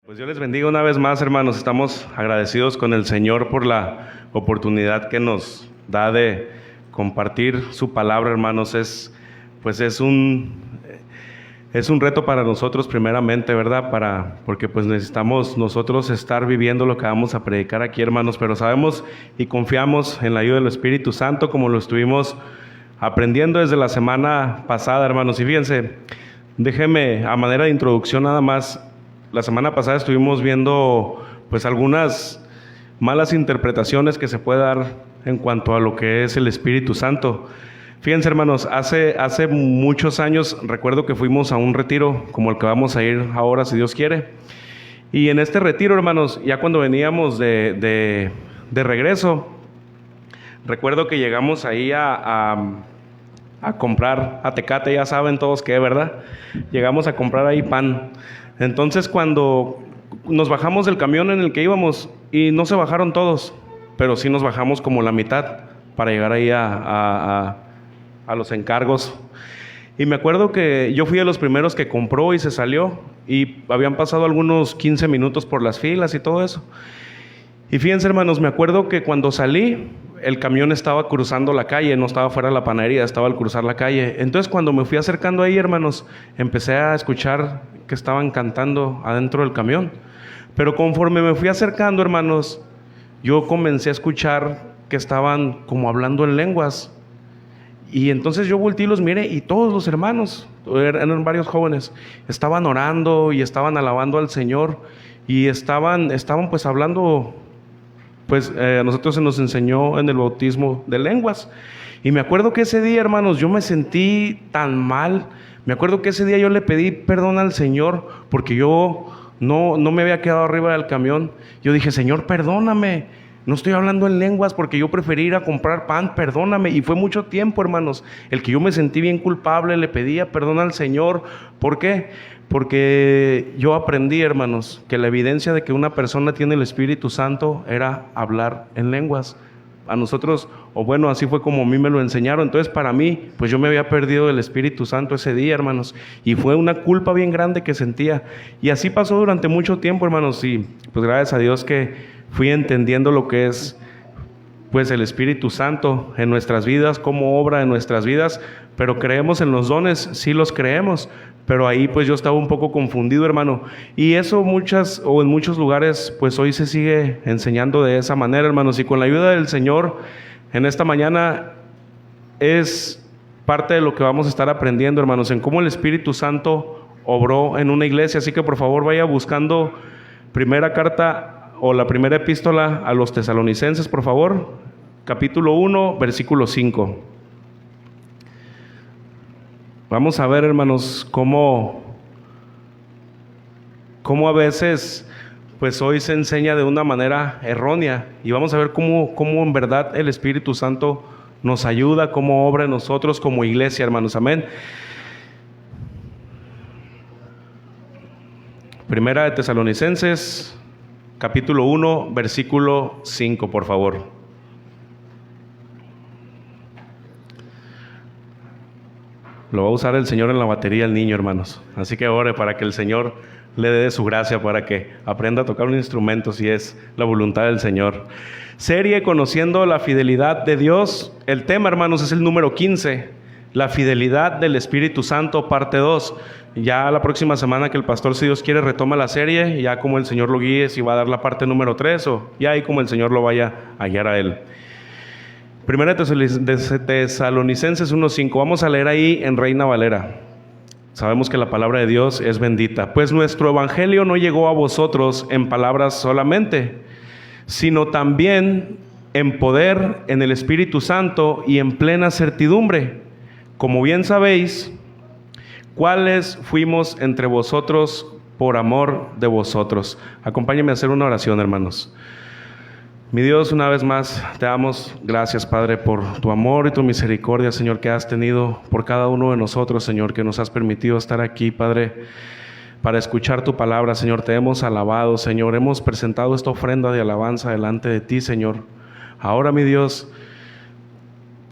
Pues Dios les bendiga una vez más, hermanos. Estamos agradecidos con el Señor por la oportunidad que nos da de compartir su palabra, hermanos. Es un reto para nosotros primeramente, ¿verdad? Porque pues necesitamos nosotros estar viviendo lo que vamos a predicar aquí, hermanos. Pero sabemos y confiamos en la ayuda del Espíritu Santo, como lo estuvimos aprendiendo desde la semana pasada, hermanos. Y fíjense, déjenme a manera de introducción nada más. La semana pasada estuvimos viendo pues algunas malas interpretaciones que se puede dar en cuanto a lo que es el Espíritu Santo. Fíjense, hermanos, hace muchos años recuerdo que fuimos a un retiro como el que vamos a ir ahora, si Dios quiere. Y en este retiro, hermanos, ya cuando veníamos de regreso, recuerdo que llegamos ahí a comprar a Tecate, ya saben todos qué, ¿verdad? Llegamos a comprar ahí pan. Entonces cuando nos bajamos del camión en el que íbamos, y no se bajaron todos, pero sí nos bajamos como la mitad para llegar ahí a los encargos. Y me acuerdo que yo fui de los primeros que compró y se salió, y habían pasado algunos 15 minutos por las filas y todo eso. Y fíjense, hermanos, me acuerdo que cuando salí, el camión estaba cruzando la calle, no estaba fuera de la panadería, estaba al cruzar la calle. Entonces cuando me fui acercando ahí, hermanos, empecé a escuchar que estaban cantando adentro del camión. Pero conforme me fui acercando, hermanos, yo comencé a escuchar que estaban como hablando en lenguas. Y entonces yo volteé y los miré, y todos los hermanos, eran varios jóvenes, estaban orando y estaban alabando al Señor, y estaban pues hablando. Pues a nosotros se nos enseñó en el bautismo de lenguas. Y me acuerdo que ese día, hermanos, yo me sentí tan mal. Me acuerdo que ese día yo le pedí perdón al Señor porque yo no me había quedado arriba del camión. Yo dije, Señor, perdóname, no estoy hablando en lenguas porque yo preferí ir a comprar pan, perdóname. Y fue mucho tiempo, hermanos, el que yo me sentí bien culpable, le pedía perdón al Señor. ¿Por qué? Porque yo aprendí, hermanos, que la evidencia de que una persona tiene el Espíritu Santo era hablar en lenguas. A nosotros, o bueno, así fue como a mí me lo enseñaron. Entonces para mí, pues yo me había perdido el Espíritu Santo ese día, hermanos, y fue una culpa bien grande que sentía. Y así pasó durante mucho tiempo, hermanos, y pues gracias a Dios que fui entendiendo lo que es pues el Espíritu Santo en nuestras vidas, cómo obra en nuestras vidas. Pero creemos en los dones, sí los creemos, pero ahí pues yo estaba un poco confundido, hermano. Y eso en muchos lugares pues hoy se sigue enseñando de esa manera, hermanos. Y con la ayuda del Señor en esta mañana es parte de lo que vamos a estar aprendiendo, hermanos, en cómo el Espíritu Santo obró en una iglesia. Así que por favor vaya buscando primera carta o la primera epístola a los tesalonicenses, por favor, capítulo 1, versículo 5. Vamos a ver, hermanos, cómo a veces pues hoy se enseña de una manera errónea, y vamos a ver cómo en verdad el Espíritu Santo nos ayuda, cómo obra en nosotros como iglesia, hermanos. Amén. Primera de Tesalonicenses, capítulo 1, versículo 5, por favor. Lo va a usar el Señor en la batería el niño, hermanos. Así que ore para que el Señor le dé de su gracia para que aprenda a tocar un instrumento si es la voluntad del Señor. Serie Conociendo la Fidelidad de Dios. El tema, hermanos, es el número 15. La fidelidad del Espíritu Santo, parte 2. Ya la próxima semana que el pastor, si Dios quiere, retoma la serie, ya como el Señor lo guíe, si va a dar la parte número 3 o ya ahí como el Señor lo vaya a guiar a él. Primera de Tesalonicenses 1:5. Vamos a leer ahí en Reina Valera. Sabemos que la palabra de Dios es bendita. Pues nuestro evangelio no llegó a vosotros en palabras solamente, sino también en poder, en el Espíritu Santo y en plena certidumbre. Como bien sabéis, cuáles fuimos entre vosotros por amor de vosotros. Acompáñenme a hacer una oración, hermanos. Mi Dios, una vez más te damos gracias, Padre, por tu amor y tu misericordia, Señor, que has tenido por cada uno de nosotros, Señor, que nos has permitido estar aquí, Padre, para escuchar tu palabra, Señor. Te hemos alabado, Señor, hemos presentado esta ofrenda de alabanza delante de ti, Señor. Ahora, mi Dios,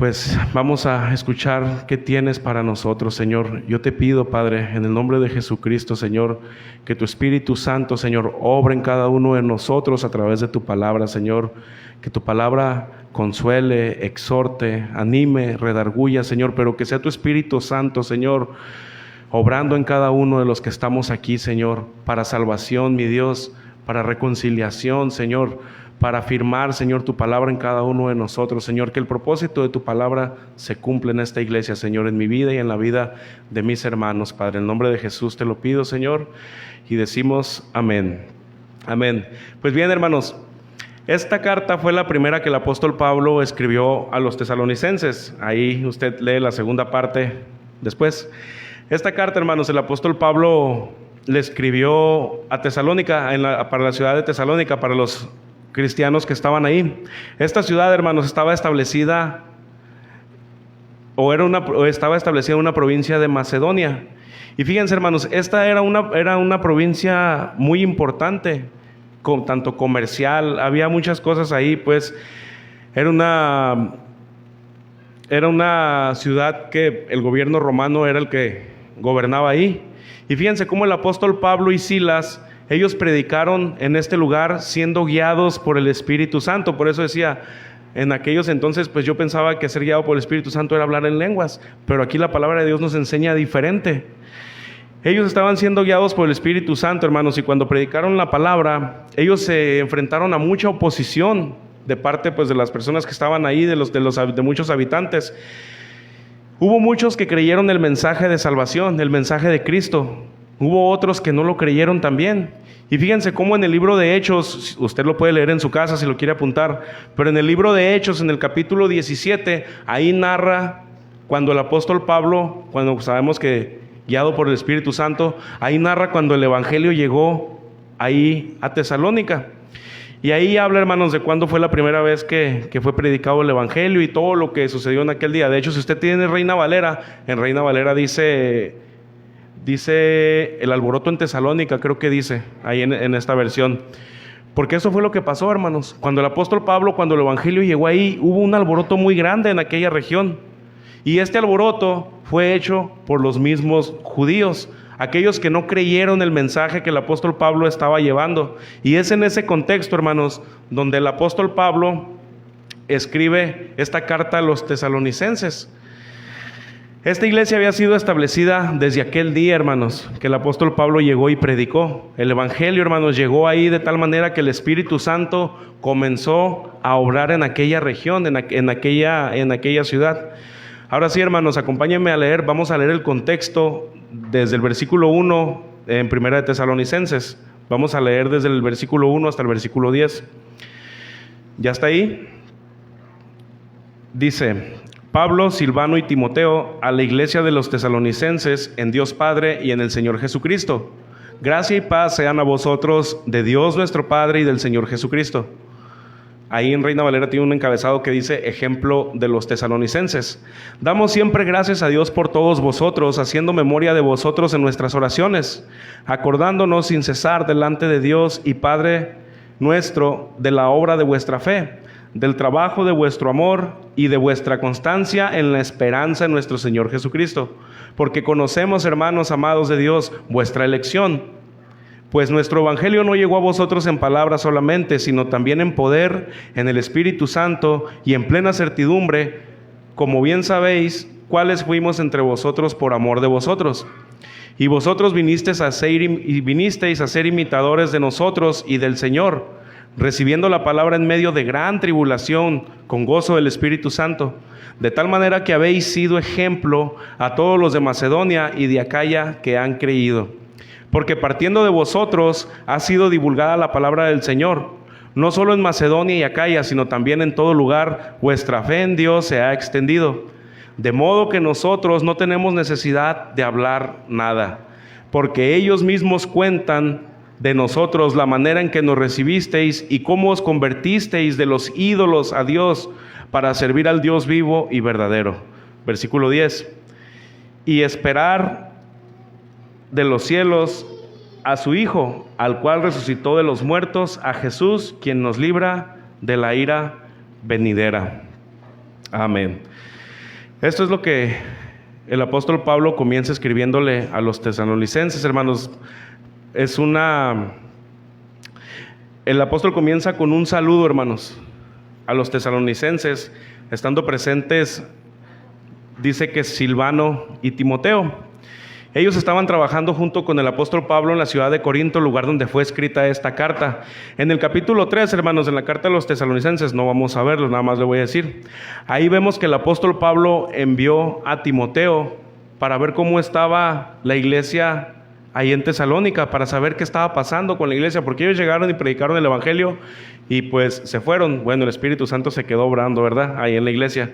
pues vamos a escuchar qué tienes para nosotros, Señor. Yo te pido, Padre, en el nombre de Jesucristo, Señor, que tu Espíritu Santo, Señor, obre en cada uno de nosotros a través de tu palabra, Señor. Que tu palabra consuele, exhorte, anime, redarguya, Señor, pero que sea tu Espíritu Santo, Señor, obrando en cada uno de los que estamos aquí, Señor, para salvación, mi Dios, para reconciliación, Señor, para afirmar, Señor, tu palabra en cada uno de nosotros, Señor, que el propósito de tu palabra se cumpla en esta iglesia, Señor, en mi vida y en la vida de mis hermanos, Padre. En el nombre de Jesús te lo pido, Señor, y decimos amén. Amén. Pues bien, hermanos, esta carta fue la primera que el apóstol Pablo escribió a los tesalonicenses. Ahí usted lee la segunda parte después. Esta carta, hermanos, el apóstol Pablo le escribió a Tesalónica, para la ciudad de Tesalónica, para los cristianos que estaban ahí. Esta ciudad, hermanos, estaba establecida estaba establecida en una provincia de Macedonia. Y fíjense, hermanos, esta era una provincia muy importante, tanto comercial, había muchas cosas ahí, pues era una ciudad que el gobierno romano era el que gobernaba ahí. Y fíjense cómo el apóstol Pablo y Silas, ellos predicaron en este lugar siendo guiados por el Espíritu Santo. Por eso decía, en aquellos entonces, pues yo pensaba que ser guiado por el Espíritu Santo era hablar en lenguas, pero aquí la palabra de Dios nos enseña diferente. Ellos estaban siendo guiados por el Espíritu Santo, hermanos, y cuando predicaron la palabra, ellos se enfrentaron a mucha oposición de parte, pues, de las personas que estaban ahí, de muchos habitantes. Hubo muchos que creyeron el mensaje de salvación, el mensaje de Cristo. Hubo otros que no lo creyeron también. Y fíjense cómo en el libro de Hechos, usted lo puede leer en su casa si lo quiere apuntar, pero en el libro de Hechos, en el capítulo 17, ahí narra cuando el apóstol Pablo, cuando sabemos que guiado por el Espíritu Santo, ahí narra cuando el evangelio llegó ahí a Tesalónica. Y ahí habla, hermanos, de cuándo fue la primera vez que fue predicado el evangelio y todo lo que sucedió en aquel día. De hecho, si usted tiene Reina Valera, en Reina Valera dice el alboroto en Tesalónica, creo que dice ahí en esta versión. Porque eso fue lo que pasó, hermanos. Cuando el apóstol Pablo, cuando el evangelio llegó ahí, hubo un alboroto muy grande en aquella región. Y este alboroto fue hecho por los mismos judíos, aquellos que no creyeron el mensaje que el apóstol Pablo estaba llevando. Y es en ese contexto, hermanos, donde el apóstol Pablo escribe esta carta a los tesalonicenses. Esta iglesia había sido establecida desde aquel día, hermanos, que el apóstol Pablo llegó y predicó. El evangelio, hermanos, llegó ahí de tal manera que el Espíritu Santo comenzó a obrar en aquella región, en aquella ciudad. Ahora sí, hermanos, acompáñenme a leer. Vamos a leer el contexto desde el versículo 1 en Primera de Tesalonicenses. Vamos a leer desde el versículo 1 hasta el versículo 10. ¿Ya está ahí? Dice: Pablo, Silvano y Timoteo, a la iglesia de los tesalonicenses, en Dios Padre y en el Señor Jesucristo. Gracia y paz sean a vosotros de Dios nuestro Padre y del Señor Jesucristo. Ahí en Reina Valera tiene un encabezado que dice: ejemplo de los tesalonicenses. Damos siempre gracias a Dios por todos vosotros, haciendo memoria de vosotros en nuestras oraciones, acordándonos sin cesar delante de Dios y Padre nuestro de la obra de vuestra fe, del trabajo de vuestro amor y de vuestra constancia en la esperanza en nuestro Señor Jesucristo. Porque conocemos, hermanos amados de Dios, vuestra elección. Pues nuestro evangelio no llegó a vosotros en palabras solamente, sino también en poder, en el Espíritu Santo y en plena certidumbre, como bien sabéis, cuáles fuimos entre vosotros por amor de vosotros. Y vosotros vinisteis a ser imitadores de nosotros y del Señor, recibiendo la palabra en medio de gran tribulación, con gozo del Espíritu Santo, de tal manera que habéis sido ejemplo a todos los de Macedonia y de Acaya que han creído. Porque partiendo de vosotros ha sido divulgada la palabra del Señor, no solo en Macedonia y Acaya, sino también en todo lugar. Vuestra fe en Dios se ha extendido, de modo que nosotros no tenemos necesidad de hablar nada, porque ellos mismos cuentan de nosotros la manera en que nos recibisteis y cómo os convertisteis de los ídolos a Dios para servir al Dios vivo y verdadero. Versículo 10. Y esperar de los cielos a su Hijo, al cual resucitó de los muertos, a Jesús, quien nos libra de la ira venidera. Amén. Esto es lo que el apóstol Pablo comienza escribiéndole a los tesalonicenses, hermanos. El apóstol comienza con un saludo, hermanos, a los tesalonicenses, estando presentes, dice que Silvano y Timoteo. Ellos estaban trabajando junto con el apóstol Pablo en la ciudad de Corinto, lugar donde fue escrita esta carta. En el capítulo 3, hermanos, en la carta de los tesalonicenses, no vamos a verlo, nada más le voy a decir. Ahí vemos que el apóstol Pablo envió a Timoteo para ver cómo estaba la iglesia ahí en Tesalónica, para saber qué estaba pasando con la iglesia, porque ellos llegaron y predicaron el evangelio y pues se fueron. Bueno, el Espíritu Santo se quedó obrando, ¿verdad? Ahí en la iglesia.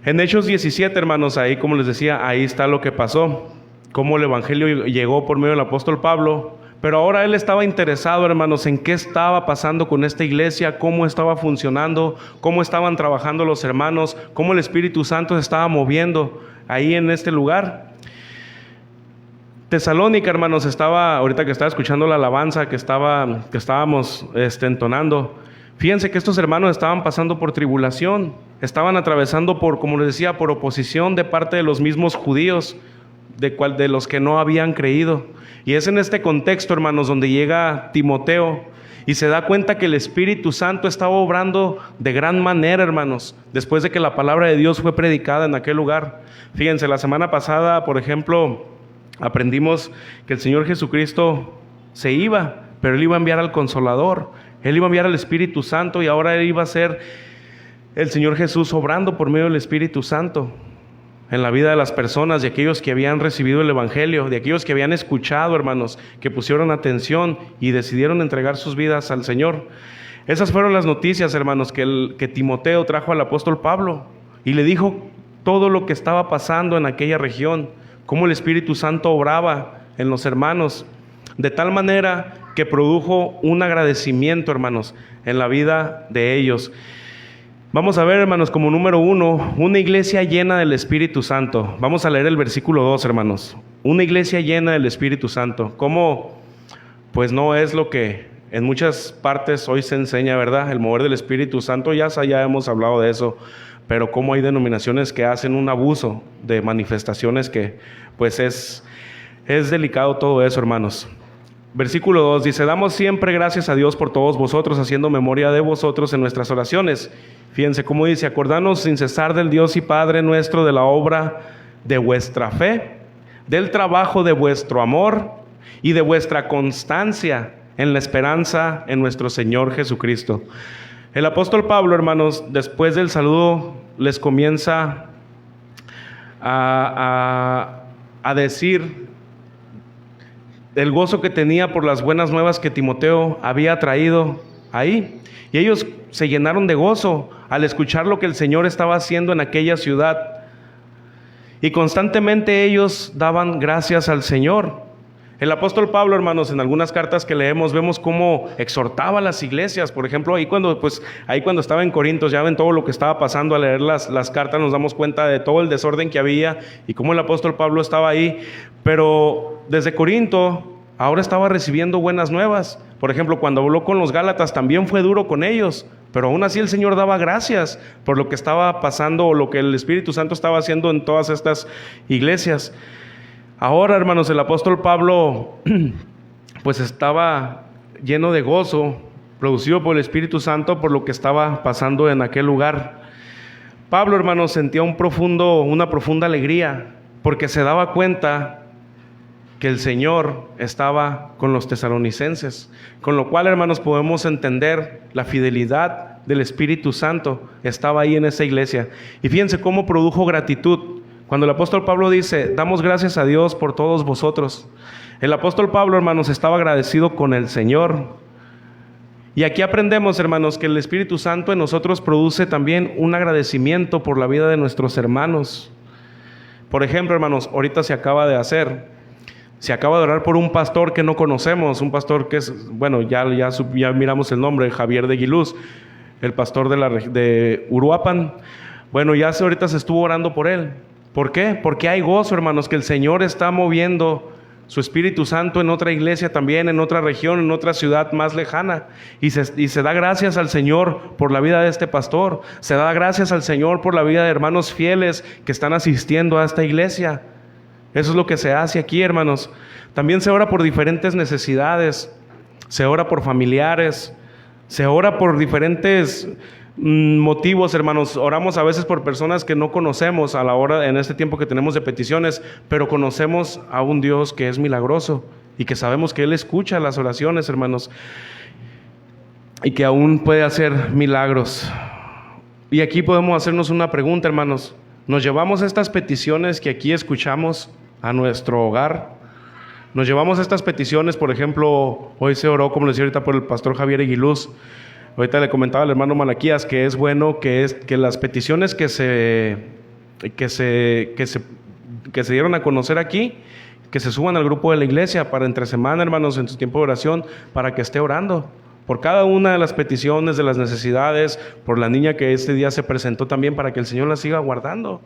En Hechos 17, hermanos, ahí como les decía, ahí está lo que pasó, cómo el evangelio llegó por medio del apóstol Pablo, pero ahora él estaba interesado, hermanos, en qué estaba pasando con esta iglesia, cómo estaba funcionando, cómo estaban trabajando los hermanos, cómo el Espíritu Santo se estaba moviendo ahí en este lugar. Tesalónica, hermanos, ahorita que estaba escuchando la alabanza que estábamos entonando, fíjense que estos hermanos estaban pasando por tribulación, estaban atravesando como les decía, por oposición de parte de los mismos judíos, de los que no habían creído. Y es en este contexto, hermanos, donde llega Timoteo y se da cuenta que el Espíritu Santo estaba obrando de gran manera, hermanos, después de que la palabra de Dios fue predicada en aquel lugar. Fíjense, la semana pasada, por ejemplo, aprendimos que el Señor Jesucristo se iba, pero Él iba a enviar al Consolador, Él iba a enviar al Espíritu Santo, y ahora Él iba a ser el Señor Jesús obrando por medio del Espíritu Santo en la vida de las personas, de aquellos que habían recibido el Evangelio, de aquellos que habían escuchado, hermanos, que pusieron atención y decidieron entregar sus vidas al Señor. Esas fueron las noticias, hermanos, que Timoteo trajo al apóstol Pablo, y le dijo todo lo que estaba pasando en aquella región, cómo el Espíritu Santo obraba en los hermanos, de tal manera que produjo un agradecimiento, hermanos, en la vida de ellos. Vamos a ver, hermanos, como número 1, una iglesia llena del Espíritu Santo. Vamos a leer el versículo 2, hermanos. Una iglesia llena del Espíritu Santo. ¿Cómo? Pues no es lo que en muchas partes hoy se enseña, ¿verdad? El mover del Espíritu Santo, ya hemos hablado de eso. Pero cómo hay denominaciones que hacen un abuso de manifestaciones que pues es delicado todo eso, hermanos. Versículo 2 dice: damos siempre gracias a Dios por todos vosotros, haciendo memoria de vosotros en nuestras oraciones. Fíjense cómo dice: acordanos sin cesar del Dios y Padre nuestro, de la obra de vuestra fe, del trabajo de vuestro amor y de vuestra constancia en la esperanza en nuestro Señor Jesucristo. El apóstol Pablo, hermanos, después del saludo, les comienza a decir el gozo que tenía por las buenas nuevas que Timoteo había traído ahí. Y ellos se llenaron de gozo al escuchar lo que el Señor estaba haciendo en aquella ciudad. Y constantemente ellos daban gracias al Señor. El apóstol Pablo, hermanos, en algunas cartas que leemos, vemos cómo exhortaba a las iglesias. Por ejemplo, ahí cuando estaba en Corintios, ya ven todo lo que estaba pasando. Al leer las cartas nos damos cuenta de todo el desorden que había y cómo el apóstol Pablo estaba ahí. Pero desde Corinto ahora estaba recibiendo buenas nuevas. Por ejemplo, cuando habló con los Gálatas también fue duro con ellos, pero aún así el Señor daba gracias por lo que estaba pasando o lo que el Espíritu Santo estaba haciendo en todas estas iglesias. Ahora, hermanos, el apóstol Pablo pues estaba lleno de gozo, producido por el Espíritu Santo por lo que estaba pasando en aquel lugar. Pablo, hermanos, sentía una profunda alegría porque se daba cuenta que el Señor estaba con los tesalonicenses, con lo cual, hermanos, podemos entender la fidelidad del Espíritu Santo estaba ahí en esa iglesia. Y fíjense cómo produjo gratitud. Cuando el apóstol Pablo dice: damos gracias a Dios por todos vosotros, el apóstol Pablo, hermanos, estaba agradecido con el Señor. Y aquí aprendemos, hermanos, que el Espíritu Santo en nosotros produce también un agradecimiento por la vida de nuestros hermanos. Por ejemplo, hermanos, ahorita se acaba de orar por un pastor que no conocemos, un pastor que es, bueno, ya miramos el nombre, Javier de Aguiluz, el pastor de Uruapan. Bueno, ahorita se estuvo orando por él. ¿Por qué? Porque hay gozo, hermanos, que el Señor está moviendo su Espíritu Santo en otra iglesia también, en otra región, en otra ciudad más lejana. Y se da gracias al Señor por la vida de este pastor. Se da gracias al Señor por la vida de hermanos fieles que están asistiendo a esta iglesia. Eso es lo que se hace aquí, hermanos. También se ora por diferentes necesidades. Se ora por familiares. Se ora por diferentes motivos, hermanos. Oramos a veces por personas que no conocemos a la hora, en este tiempo que tenemos de peticiones, pero conocemos a un Dios que es milagroso y que sabemos que Él escucha las oraciones, hermanos, y que aún puede hacer milagros. Y aquí podemos hacernos una pregunta, hermanos. ¿Nos llevamos estas peticiones que aquí escuchamos a nuestro hogar? ¿Nos llevamos estas peticiones? Por ejemplo, hoy se oró, como les decía ahorita, por el pastor Javier Aguiluz. Ahorita le comentaba al hermano Malaquías que es bueno que las peticiones que se dieron a conocer aquí, que se suban al grupo de la iglesia para entre semana, hermanos, en su tiempo de oración, para que esté orando por cada una de las peticiones, de las necesidades, por la niña que este día se presentó también, para que el Señor la siga guardando.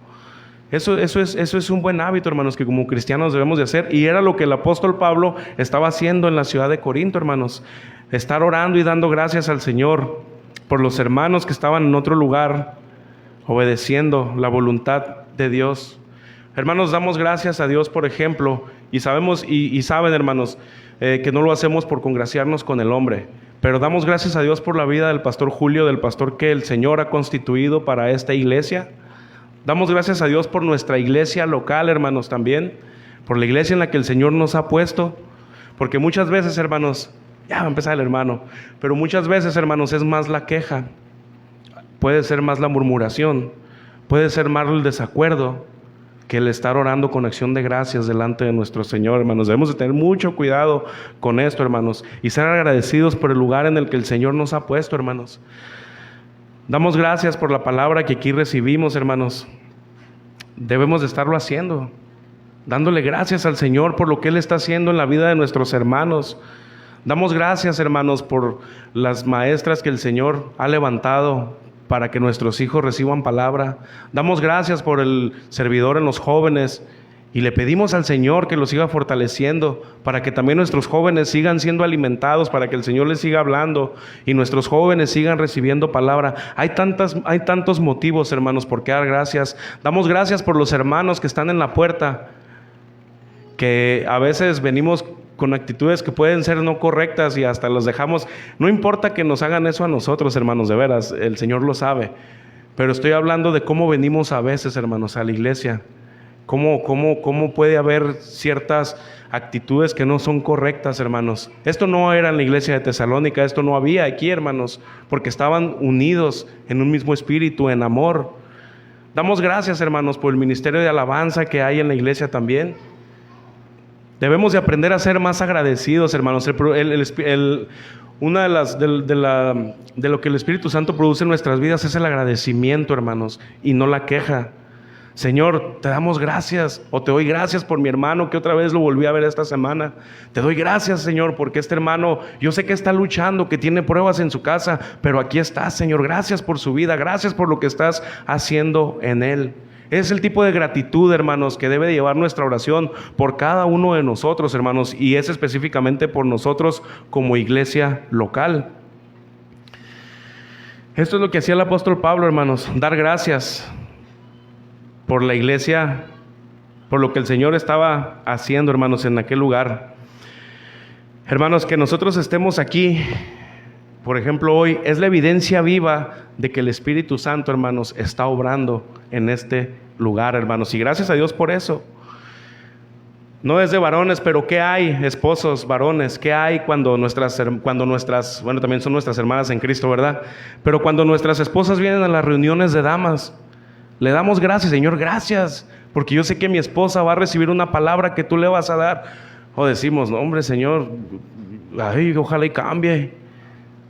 Eso es un buen hábito, hermanos, que como cristianos debemos de hacer, y era lo que el apóstol Pablo estaba haciendo en la ciudad de Corinto, hermanos. Estar orando y dando gracias al Señor por los hermanos que estaban en otro lugar, obedeciendo la voluntad de Dios. Hermanos, damos gracias a Dios, por ejemplo, y sabemos y saben, hermanos, que no lo hacemos por congraciarnos con el hombre, pero damos gracias a Dios por la vida del pastor Julio, del pastor que el Señor ha constituido para esta iglesia. Damos gracias a Dios por nuestra iglesia local, hermanos, también, por la iglesia en la que el Señor nos ha puesto, porque muchas veces, hermanos, ya va a empezar el hermano, pero muchas veces, hermanos, es más la queja, puede ser más la murmuración, puede ser más el desacuerdo que el estar orando con acción de gracias delante de nuestro Señor, hermanos. Debemos de tener mucho cuidado con esto, hermanos, y ser agradecidos por el lugar en el que el Señor nos ha puesto, hermanos. Damos gracias por la palabra que aquí recibimos, hermanos. Debemos de estarlo haciendo, dándole gracias al Señor por lo que Él está haciendo en la vida de nuestros hermanos. Damos gracias, hermanos, por las maestras que el Señor ha levantado para que nuestros hijos reciban palabra. Damos gracias por el servidor en los jóvenes y le pedimos al Señor que los siga fortaleciendo para que también nuestros jóvenes sigan siendo alimentados, para que el Señor les siga hablando y nuestros jóvenes sigan recibiendo palabra. Hay tantos motivos, hermanos, por qué dar gracias. Damos gracias por los hermanos que están en la puerta, que a veces venimos con actitudes que pueden ser no correctas y hasta los dejamos. No importa que nos hagan eso a nosotros, hermanos, de veras, el Señor lo sabe. Pero estoy hablando de cómo venimos a veces, hermanos, a la iglesia. Cómo puede haber ciertas actitudes que no son correctas, hermanos. Esto no era en la iglesia de Tesalónica, esto no había aquí, hermanos, porque estaban unidos en un mismo espíritu, en amor. Damos gracias, hermanos, por el ministerio de alabanza que hay en la iglesia también. Debemos de aprender a ser más agradecidos, hermanos. Una de lo que el Espíritu Santo produce en nuestras vidas es el agradecimiento, hermanos, y no la queja. Señor, te damos gracias, o te doy gracias por mi hermano que otra vez lo volví a ver esta semana. Te doy gracias, Señor, porque este hermano, yo sé que está luchando, que tiene pruebas en su casa, pero aquí estás, Señor. Gracias por su vida, gracias por lo que estás haciendo en él. Es el tipo de gratitud, hermanos, que debe de llevar nuestra oración por cada uno de nosotros, hermanos, y es específicamente por nosotros como iglesia local. Esto es lo que hacía el apóstol Pablo, hermanos, dar gracias por la iglesia, por lo que el Señor estaba haciendo, hermanos, en aquel lugar. Hermanos, que nosotros estemos aquí, por ejemplo, hoy, es la evidencia viva de que el Espíritu Santo, hermanos, está obrando en este lugar, hermanos, y gracias a Dios por eso. No es de varones, pero ¿qué hay, esposos, varones? ¿Qué hay cuando nuestras, bueno, también son nuestras hermanas en Cristo, ¿verdad? Pero cuando nuestras esposas vienen a las reuniones de damas, le damos gracias, Señor, gracias, porque yo sé que mi esposa va a recibir una palabra que tú le vas a dar. O decimos, no, hombre, Señor, ay, ojalá y cambie.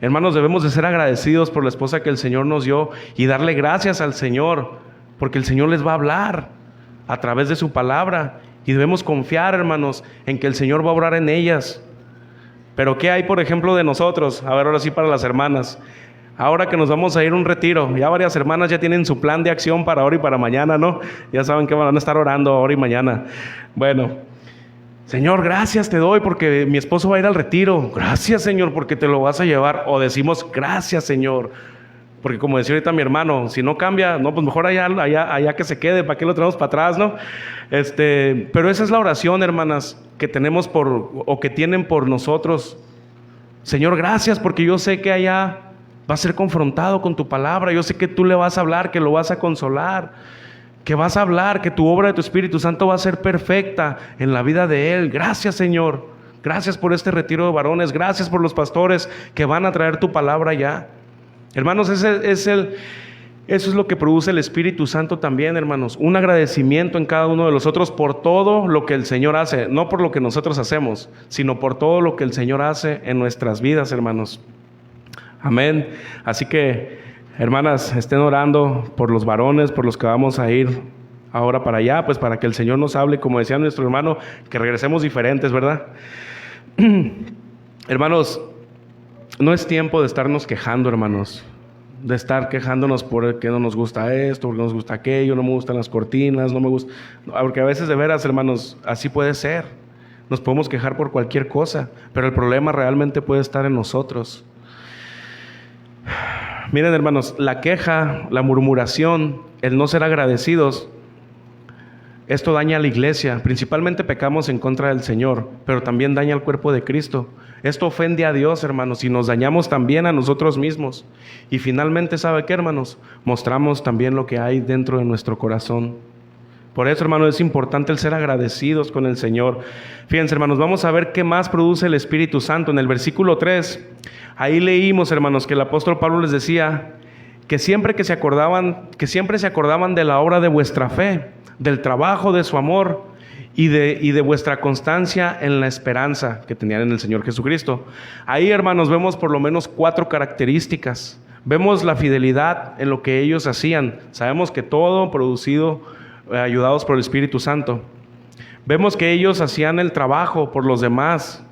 Hermanos, debemos de ser agradecidos por la esposa que el Señor nos dio y darle gracias al Señor, porque el Señor les va a hablar a través de su palabra y debemos confiar, hermanos, en que el Señor va a obrar en ellas. Pero ¿qué hay, por ejemplo, de nosotros? A ver, ahora sí para las hermanas. Ahora que nos vamos a ir a un retiro, ya varias hermanas ya tienen su plan de acción para ahora y para mañana, ¿no? Ya saben que van a estar orando ahora y mañana. Bueno, Señor, gracias te doy porque mi esposo va a ir al retiro. Gracias, Señor, porque te lo vas a llevar. O decimos, gracias, Señor. Porque como decía ahorita mi hermano, si no cambia, no, pues mejor allá que se quede, ¿para qué lo traemos para atrás, no? Pero esa es la oración, hermanas, que tenemos o que tienen por nosotros. Señor, gracias porque yo sé que allá va a ser confrontado con tu palabra. Yo sé que tú le vas a hablar, que lo vas a consolar, que vas a hablar, que tu obra de tu Espíritu Santo va a ser perfecta en la vida de él. Gracias, Señor. Gracias por este retiro de varones. Gracias por los pastores que van a traer tu palabra allá. Hermanos, eso es lo que produce el Espíritu Santo también, hermanos. Un agradecimiento en cada uno de los otros por todo lo que el Señor hace. No por lo que nosotros hacemos, sino por todo lo que el Señor hace en nuestras vidas, hermanos. Amén. Así que, hermanas, estén orando por los varones, por los que vamos a ir ahora para allá, pues para que el Señor nos hable, como decía nuestro hermano, que regresemos diferentes, ¿verdad? Hermanos, no es tiempo de estarnos quejando, hermanos, de estar quejándonos porque no nos gusta esto, porque no nos gusta aquello, no me gustan las cortinas, no me gusta, porque a veces de veras, hermanos, así puede ser. Nos podemos quejar por cualquier cosa, pero el problema realmente puede estar en nosotros. Miren, hermanos, la queja, la murmuración, el no ser agradecidos, esto daña a la iglesia. Principalmente pecamos en contra del Señor, pero también daña al cuerpo de Cristo. Esto ofende a Dios, hermanos, y nos dañamos también a nosotros mismos. Y finalmente, ¿sabe qué, hermanos? Mostramos también lo que hay dentro de nuestro corazón. Por eso, hermanos, es importante el ser agradecidos con el Señor. Fíjense, hermanos, vamos a ver qué más produce el Espíritu Santo. En el versículo 3, ahí leímos, hermanos, que el apóstol Pablo les decía que siempre se acordaban de la obra de vuestra fe, del trabajo de su amor y de vuestra constancia en la esperanza que tenían en el Señor Jesucristo. Ahí, hermanos, vemos por lo menos 4 características. Vemos la fidelidad en lo que ellos hacían. Sabemos que todo producido, ayudados por el Espíritu Santo. Vemos que ellos hacían el trabajo por los demás,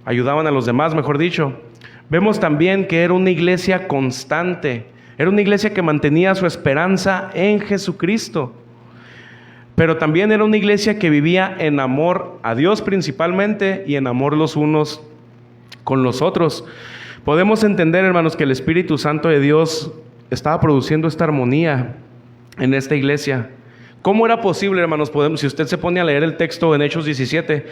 ayudaban a los demás, mejor dicho. Vemos también que era una iglesia constante, era una iglesia que mantenía su esperanza en Jesucristo. Pero también era una iglesia que vivía en amor a Dios principalmente y en amor los unos con los otros. Podemos entender, hermanos, que el Espíritu Santo de Dios estaba produciendo esta armonía en esta iglesia. ¿Cómo era posible, hermanos? Si usted se pone a leer el texto en Hechos 17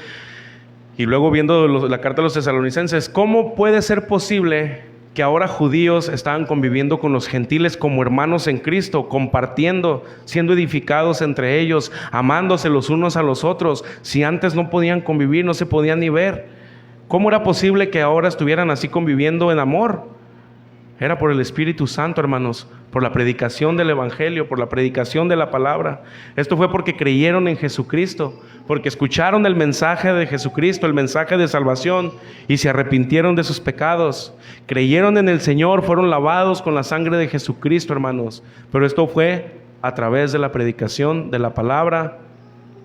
y luego viendo la carta a los tesalonicenses, ¿cómo puede ser posible que ahora judíos estaban conviviendo con los gentiles como hermanos en Cristo, compartiendo, siendo edificados entre ellos, amándose los unos a los otros, si antes no podían convivir, no se podían ni ver? ¿Cómo era posible que ahora estuvieran así conviviendo en amor? Era por el Espíritu Santo, hermanos, por la predicación del Evangelio, por la predicación de la palabra. Esto fue porque creyeron en Jesucristo, porque escucharon el mensaje de Jesucristo, el mensaje de salvación, y se arrepintieron de sus pecados. Creyeron en el Señor, fueron lavados con la sangre de Jesucristo, hermanos. Pero esto fue a través de la predicación de la palabra,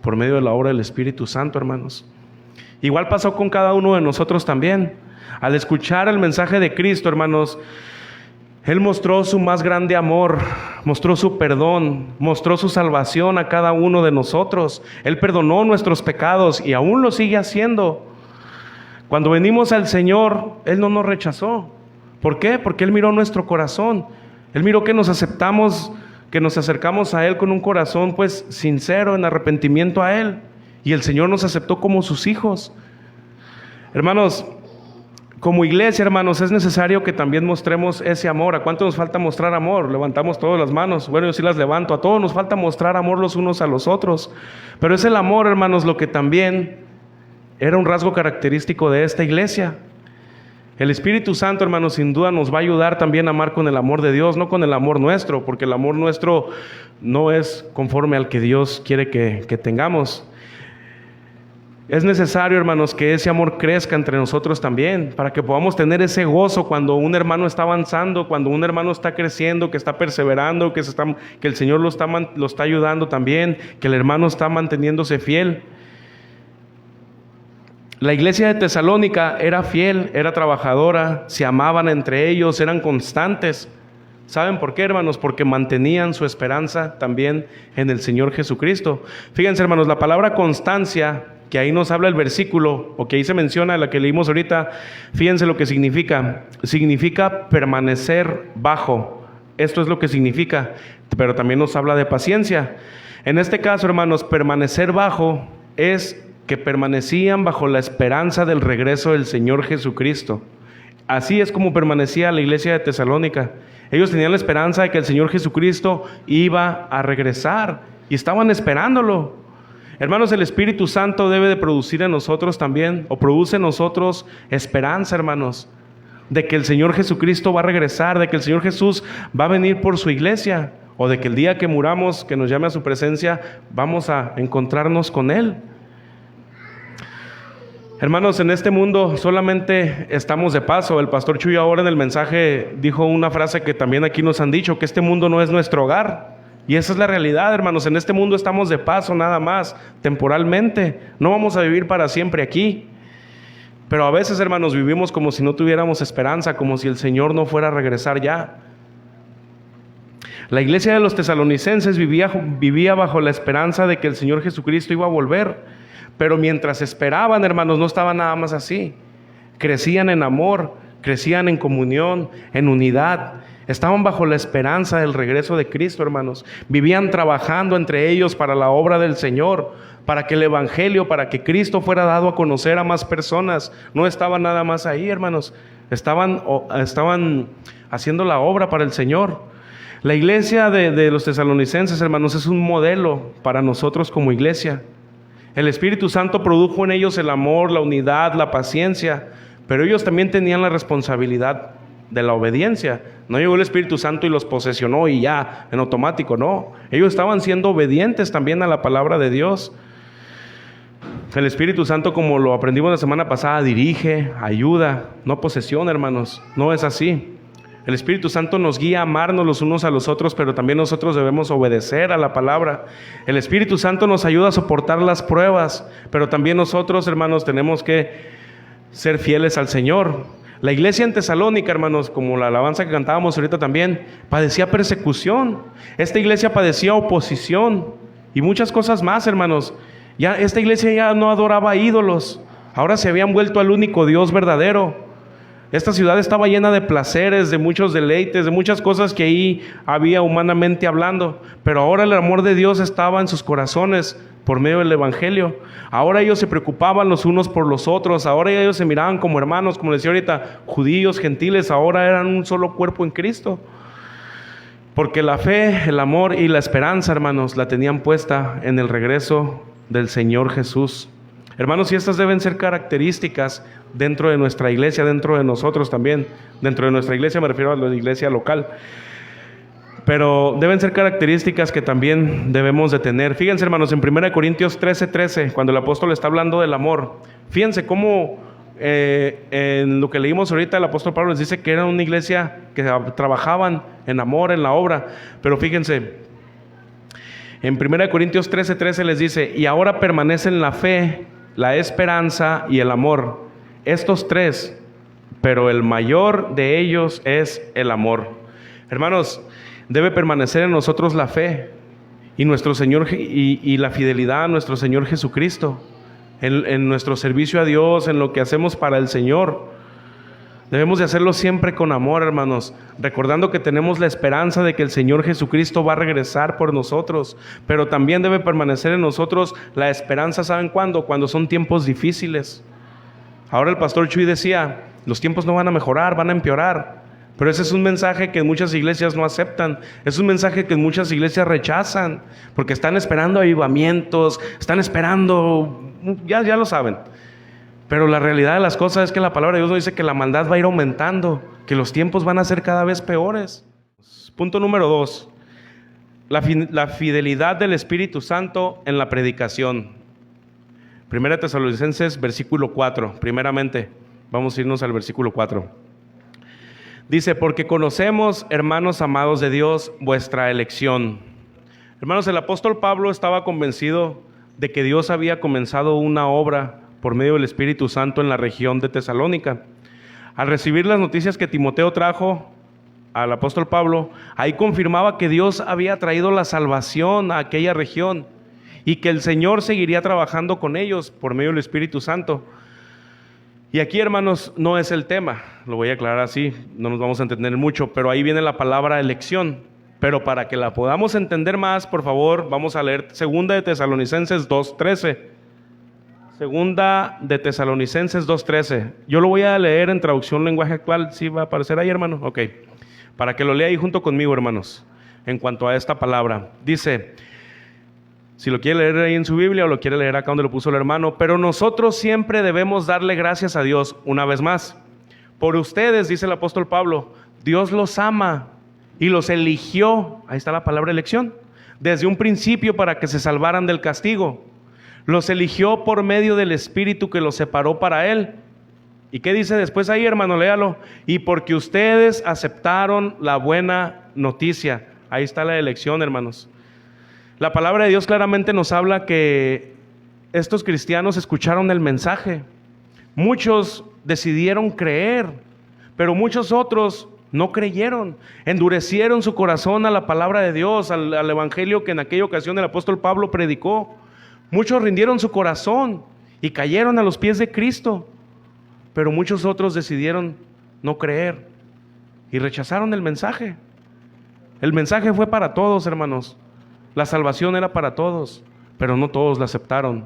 por medio de la obra del Espíritu Santo, hermanos. Igual pasó con cada uno de nosotros también. Al escuchar el mensaje de Cristo, hermanos, Él mostró su más grande amor, mostró su perdón, mostró su salvación a cada uno de nosotros. Él perdonó nuestros pecados y aún lo sigue haciendo. Cuando venimos al Señor, Él no nos rechazó. ¿Por qué? Porque Él miró nuestro corazón. Él miró que nos aceptamos, que nos acercamos a Él con un corazón pues sincero, en arrepentimiento a Él. Y el Señor nos aceptó como sus hijos. Hermanos, como iglesia, hermanos, es necesario que también mostremos ese amor. ¿A cuánto nos falta mostrar amor? Levantamos todas las manos. Bueno, yo sí las levanto. A todos nos falta mostrar amor los unos a los otros. Pero es el amor, hermanos, lo que también era un rasgo característico de esta iglesia. El Espíritu Santo, hermanos, sin duda nos va a ayudar también a amar con el amor de Dios, no con el amor nuestro, porque el amor nuestro no es conforme al que Dios quiere que tengamos. Es necesario, hermanos, que ese amor crezca entre nosotros también, para que podamos tener ese gozo cuando un hermano está avanzando, cuando un hermano está creciendo, que está perseverando, que el Señor lo está ayudando también, que el hermano está manteniéndose fiel. La iglesia de Tesalónica era fiel, era trabajadora, se amaban entre ellos, eran constantes. ¿Saben por qué, hermanos? Porque mantenían su esperanza también en el Señor Jesucristo. Fíjense, hermanos, la palabra constancia que ahí nos habla el versículo, o que ahí se menciona, la que leímos ahorita, fíjense lo que significa. Significa permanecer bajo. Esto es lo que significa, pero también nos habla de paciencia. En este caso, hermanos, permanecer bajo es que permanecían bajo la esperanza del regreso del Señor Jesucristo. Así es como permanecía la iglesia de Tesalónica. Ellos tenían la esperanza de que el Señor Jesucristo iba a regresar y estaban esperándolo. Hermanos, el Espíritu Santo debe de producir en nosotros también, o produce en nosotros esperanza, hermanos, de que el Señor Jesucristo va a regresar, de que el Señor Jesús va a venir por su iglesia, o de que el día que muramos, que nos llame a su presencia, vamos a encontrarnos con Él. Hermanos, en este mundo solamente estamos de paso. El pastor Chuy ahora en el mensaje dijo una frase que también aquí nos han dicho, que este mundo no es nuestro hogar. Y esa es la realidad, hermanos. En este mundo estamos de paso nada más, temporalmente. No vamos a vivir para siempre aquí. Pero a veces, hermanos, vivimos como si no tuviéramos esperanza, como si el Señor no fuera a regresar ya. La iglesia de los tesalonicenses vivía bajo la esperanza de que el Señor Jesucristo iba a volver. Pero mientras esperaban, hermanos, no estaban nada más así. Crecían en amor, crecían en comunión, en unidad. Estaban bajo la esperanza del regreso de Cristo, hermanos. Vivían trabajando entre ellos para la obra del Señor, para que el Evangelio, para que Cristo fuera dado a conocer a más personas. No estaban nada más ahí, hermanos. Estaban haciendo la obra para el Señor. La iglesia de los tesalonicenses, hermanos, es un modelo para nosotros como iglesia. El Espíritu Santo produjo en ellos el amor, la unidad, la paciencia, pero ellos también tenían la responsabilidad de la obediencia. No llegó el Espíritu Santo y los posesionó y ya, en automático, no. Ellos estaban siendo obedientes también a la palabra de Dios. El Espíritu Santo, como lo aprendimos la semana pasada, dirige, ayuda, no posesiona, hermanos. No es así. El Espíritu Santo nos guía a amarnos los unos a los otros, pero también nosotros debemos obedecer a la palabra. El Espíritu Santo nos ayuda a soportar las pruebas, pero también nosotros, hermanos, tenemos que ser fieles al Señor. La iglesia en Tesalónica, hermanos, como la alabanza que cantábamos ahorita también, padecía persecución. Esta iglesia padecía oposición y muchas cosas más, hermanos. Ya esta iglesia ya no adoraba ídolos, ahora se habían vuelto al único Dios verdadero. Esta ciudad estaba llena de placeres, de muchos deleites, de muchas cosas que ahí había humanamente hablando, pero ahora el amor de Dios estaba en sus corazones por medio del Evangelio. Ahora ellos se preocupaban los unos por los otros, ahora ellos se miraban como hermanos, como decía ahorita, judíos, gentiles, ahora eran un solo cuerpo en Cristo. Porque la fe, el amor y la esperanza, hermanos, la tenían puesta en el regreso del Señor Jesús. Hermanos, y estas deben ser características dentro de nuestra iglesia, dentro de nosotros también. Dentro de nuestra iglesia me refiero a la iglesia local. Pero deben ser características que también debemos de tener. Fíjense, hermanos, en 1 Corintios 13:13, cuando el apóstol está hablando del amor, fíjense cómo en lo que leímos ahorita el apóstol Pablo les dice que era una iglesia que trabajaban en amor, en la obra. Pero fíjense, en 1 Corintios 13:13 les dice: y ahora permanecen la fe, la esperanza y el amor. Estos tres, pero el mayor de ellos es el amor. Hermanos, debe permanecer en nosotros la fe y nuestro Señor y la fidelidad a nuestro Señor Jesucristo, en nuestro servicio a Dios, en lo que hacemos para el Señor. Debemos de hacerlo siempre con amor, hermanos, recordando que tenemos la esperanza de que el Señor Jesucristo va a regresar por nosotros, pero también debe permanecer en nosotros la esperanza, ¿saben cuándo? Cuando son tiempos difíciles. Ahora el pastor Chuy decía, los tiempos no van a mejorar, van a empeorar, pero ese es un mensaje que muchas iglesias no aceptan, es un mensaje que muchas iglesias rechazan, porque están esperando avivamientos, están esperando, ya lo saben. Pero la realidad de las cosas es que la palabra de Dios nos dice que la maldad va a ir aumentando, que los tiempos van a ser cada vez peores. Punto número 2, la fidelidad del Espíritu Santo en la predicación. 1 Tesalonicenses, versículo 4, primeramente, vamos a irnos al versículo 4. Dice: porque conocemos, hermanos amados de Dios, vuestra elección. Hermanos, el apóstol Pablo estaba convencido de que Dios había comenzado una obra por medio del Espíritu Santo en la región de Tesalónica. Al recibir las noticias que Timoteo trajo al apóstol Pablo, ahí confirmaba que Dios había traído la salvación a aquella región y que el Señor seguiría trabajando con ellos por medio del Espíritu Santo. Y aquí, hermanos, no es el tema, lo voy a aclarar así, no nos vamos a entender mucho, pero ahí viene la palabra elección. Pero para que la podamos entender más, por favor, vamos a leer 2 de Tesalonicenses 2:13. 2 de Tesalonicenses 2:13. Yo lo voy a leer en traducción lenguaje actual. ¿Sí va a aparecer ahí, hermano? Ok. Para que lo lea ahí junto conmigo, hermanos, en cuanto a esta palabra. Dice, si lo quiere leer ahí en su Biblia o lo quiere leer acá donde lo puso el hermano, pero nosotros siempre debemos darle gracias a Dios una vez más. Por ustedes, dice el apóstol Pablo, Dios los ama y los eligió, ahí está la palabra elección, desde un principio para que se salvaran del castigo. Los eligió por medio del Espíritu que los separó para Él. ¿Y qué dice después ahí, hermano? Léalo. Y porque ustedes aceptaron la buena noticia. Ahí está la elección, hermanos. La palabra de Dios claramente nos habla que estos cristianos escucharon el mensaje. Muchos decidieron creer, pero muchos otros no creyeron. Endurecieron su corazón a la palabra de Dios, al evangelio que en aquella ocasión el apóstol Pablo predicó. Muchos rindieron su corazón y cayeron a los pies de Cristo, pero muchos otros decidieron no creer y rechazaron el mensaje. El mensaje fue para todos, hermanos. La salvación era para todos, pero no todos la aceptaron.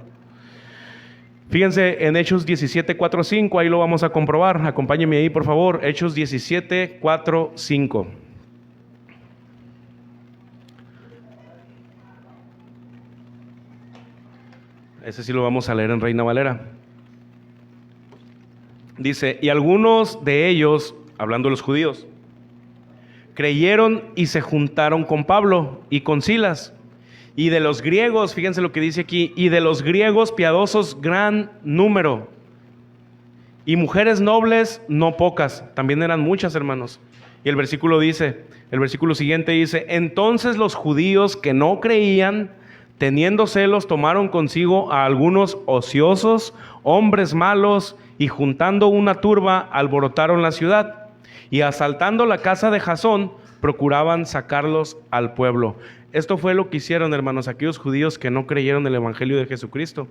Fíjense en Hechos 17, 4, 5, ahí lo vamos a comprobar. Acompáñenme ahí, por favor. Hechos 17, 4, 5. Ese sí lo vamos a leer en Reina Valera. Dice, y algunos de ellos, hablando de los judíos, creyeron y se juntaron con Pablo y con Silas. Y de los griegos, fíjense lo que dice aquí, y de los griegos piadosos gran número. Y mujeres nobles no pocas, también eran muchas, hermanos. Y el versículo siguiente dice, entonces los judíos que no creían, teniendo celos, tomaron consigo a algunos ociosos, hombres malos, y juntando una turba, alborotaron la ciudad. Y asaltando la casa de Jasón, procuraban sacarlos al pueblo. Esto fue lo que hicieron, hermanos, aquellos judíos que no creyeron el evangelio de Jesucristo.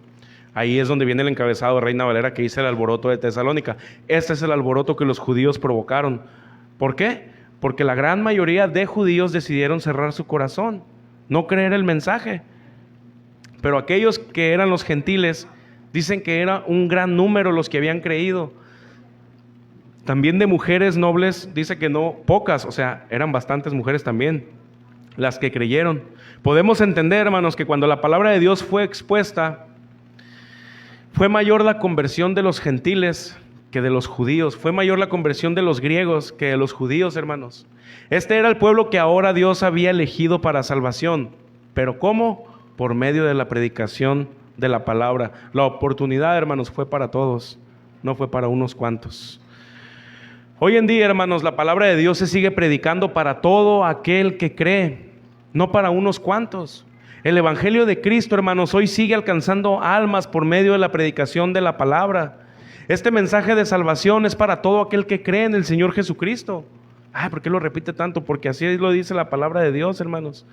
Ahí es donde viene el encabezado de Reina Valera que dice el alboroto de Tesalónica. Este es el alboroto que los judíos provocaron. ¿Por qué? Porque la gran mayoría de judíos decidieron cerrar su corazón, no creer el mensaje. Pero aquellos que eran los gentiles, dicen que era un gran número los que habían creído. También de mujeres nobles, dice que no pocas, o sea, eran bastantes mujeres también las que creyeron. Podemos entender, hermanos, que cuando la palabra de Dios fue expuesta, fue mayor la conversión de los gentiles que de los judíos. Fue mayor la conversión de los griegos que de los judíos, hermanos. Este era el pueblo que ahora Dios había elegido para salvación. ¿Pero cómo? Por medio de la predicación de la palabra. La oportunidad, hermanos, fue para todos, no fue para unos cuantos. Hoy en día, hermanos, la palabra de Dios se sigue predicando para todo aquel que cree, no para unos cuantos. El evangelio de Cristo, hermanos, hoy sigue alcanzando almas por medio de la predicación de la palabra. Este mensaje de salvación es para todo aquel que cree en el Señor Jesucristo. ¿Por qué lo repite tanto? Porque así lo dice la palabra de Dios, hermanos.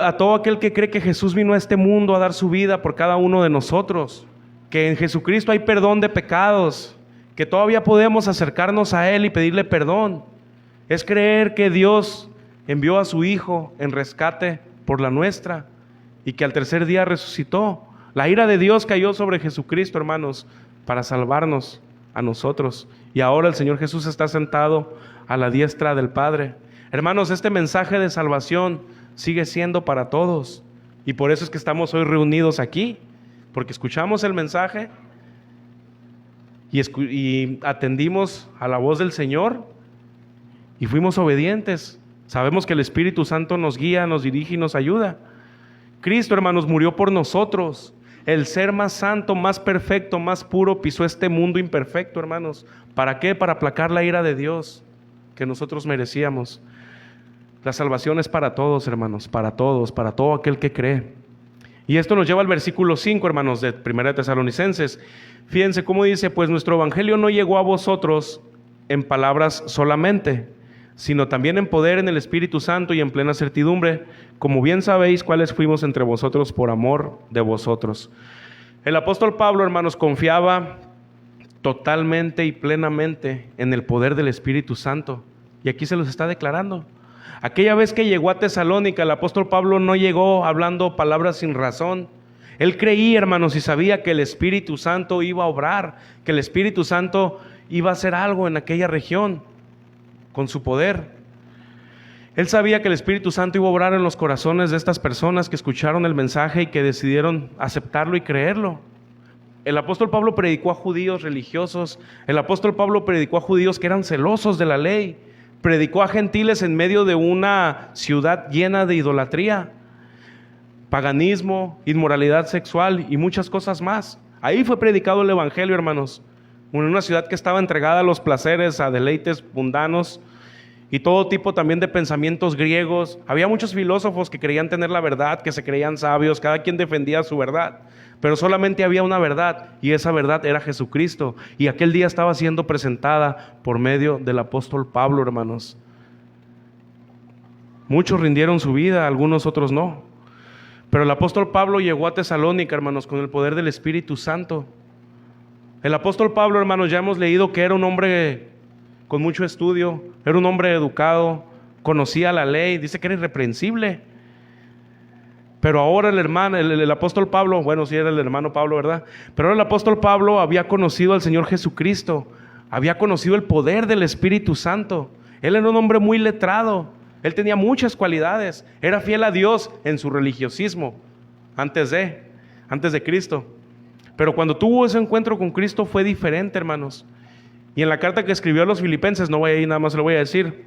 A todo aquel que cree que Jesús vino a este mundo a dar su vida por cada uno de nosotros, que en Jesucristo hay perdón de pecados, que todavía podemos acercarnos a Él y pedirle perdón. Es creer que Dios envió a su Hijo en rescate por la nuestra y que al tercer día resucitó. La ira de Dios cayó sobre Jesucristo, hermanos, para salvarnos a nosotros. Y ahora el Señor Jesús está sentado a la diestra del Padre. Hermanos, este mensaje de salvación sigue siendo para todos. Y por eso es que estamos hoy reunidos aquí, porque escuchamos el mensaje y atendimos a la voz del Señor y fuimos obedientes. Sabemos que el Espíritu Santo nos guía, nos dirige y nos ayuda. Cristo, hermanos, murió por nosotros. El ser más santo, más perfecto, más puro pisó este mundo imperfecto, hermanos. ¿Para qué? Para aplacar la ira de Dios que nosotros merecíamos. La salvación es para todos, hermanos, para todos, para todo aquel que cree. Y esto nos lleva al versículo 5, hermanos, de 1 Tesalonicenses. Fíjense cómo dice, pues nuestro evangelio no llegó a vosotros en palabras solamente, sino también en poder en el Espíritu Santo y en plena certidumbre, como bien sabéis cuáles fuimos entre vosotros por amor de vosotros. El apóstol Pablo, hermanos, confiaba totalmente y plenamente en el poder del Espíritu Santo. Y aquí se los está declarando. Aquella vez que llegó a Tesalónica, el apóstol Pablo no llegó hablando palabras sin razón. Él creía, hermanos, y sabía que el Espíritu Santo iba a obrar, que el Espíritu Santo iba a hacer algo en aquella región con su poder. Él sabía que el Espíritu Santo iba a obrar en los corazones de estas personas que escucharon el mensaje y que decidieron aceptarlo y creerlo. El apóstol Pablo predicó a judíos religiosos, el apóstol Pablo predicó a judíos que eran celosos de la ley, predicó a gentiles en medio de una ciudad llena de idolatría, paganismo, inmoralidad sexual y muchas cosas más. Ahí fue predicado el evangelio, hermanos, en una ciudad que estaba entregada a los placeres, a deleites mundanos y todo tipo también de pensamientos griegos. Había muchos filósofos que creían tener la verdad, que se creían sabios, cada quien defendía su verdad, pero solamente había una verdad, y esa verdad era Jesucristo, y aquel día estaba siendo presentada por medio del apóstol Pablo, hermanos. Muchos rindieron su vida, algunos otros no, pero el apóstol Pablo llegó a Tesalónica, hermanos, con el poder del Espíritu Santo. El apóstol Pablo, hermanos, ya hemos leído que era un hombre con mucho estudio, era un hombre educado, conocía la ley, dice que era irreprensible. Pero ahora el apóstol Pablo, bueno, sí era el hermano Pablo, ¿verdad? Pero ahora el apóstol Pablo había conocido al Señor Jesucristo, había conocido el poder del Espíritu Santo. Él era un hombre muy letrado, él tenía muchas cualidades, era fiel a Dios en su religiosismo, antes de Cristo. Pero cuando tuvo ese encuentro con Cristo fue diferente, hermanos. Y en la carta que escribió a los filipenses, no voy a ir, nada más se lo voy a decir,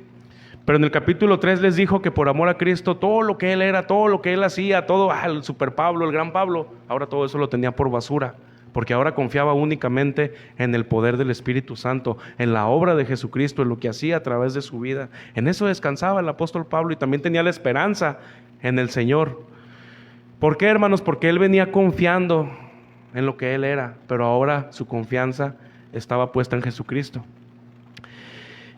pero en el capítulo 3 les dijo que por amor a Cristo, todo lo que él era, todo lo que él hacía, todo, el super Pablo, el gran Pablo, ahora todo eso lo tenía por basura, porque ahora confiaba únicamente en el poder del Espíritu Santo, en la obra de Jesucristo, en lo que hacía a través de su vida. En eso descansaba el apóstol Pablo y también tenía la esperanza en el Señor. ¿Por qué, hermanos? Porque él venía confiando en lo que él era, pero ahora su confianza estaba puesta en Jesucristo.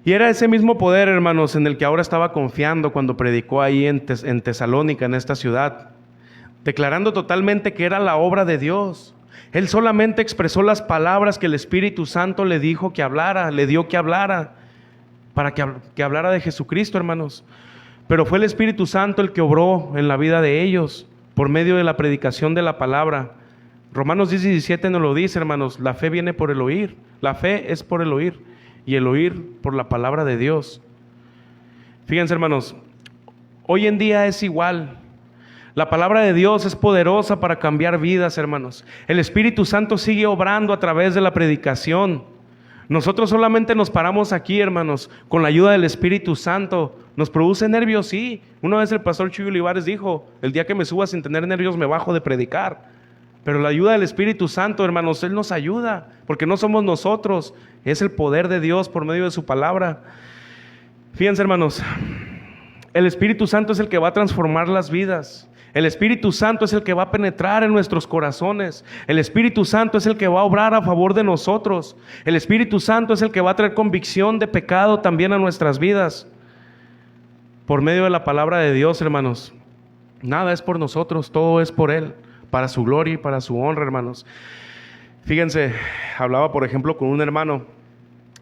Y era ese mismo poder, hermanos, en el que ahora estaba confiando cuando predicó ahí en Tesalónica, en esta ciudad, declarando totalmente que era la obra de Dios. Él solamente expresó las palabras que el Espíritu Santo le dijo que hablara, le dio que hablara, para que hablara de Jesucristo, hermanos. Pero fue el Espíritu Santo el que obró en la vida de ellos por medio de la predicación de la palabra. Romanos 10:17 nos lo dice, hermanos, la fe viene por el oír, la fe es por el oír. Y el oír por la palabra de Dios. Fíjense, hermanos, hoy en día es igual. La palabra de Dios es poderosa para cambiar vidas, hermanos. El Espíritu Santo sigue obrando a través de la predicación. Nosotros solamente nos paramos aquí, hermanos, con la ayuda del Espíritu Santo. ¿Nos produce nervios? Sí. Una vez el pastor Chuy Olivares dijo, el día que me suba sin tener nervios me bajo de predicar. Pero la ayuda del Espíritu Santo, hermanos, Él nos ayuda, porque no somos nosotros, es el poder de Dios por medio de su palabra. Fíjense, hermanos, el Espíritu Santo es el que va a transformar las vidas. El Espíritu Santo es el que va a penetrar en nuestros corazones. El Espíritu Santo es el que va a obrar a favor de nosotros. El Espíritu Santo es el que va a traer convicción de pecado también a nuestras vidas. Por medio de la palabra de Dios, hermanos, nada es por nosotros, todo es por Él. Para su gloria y para su honra, hermanos. Fíjense, hablaba por ejemplo con un hermano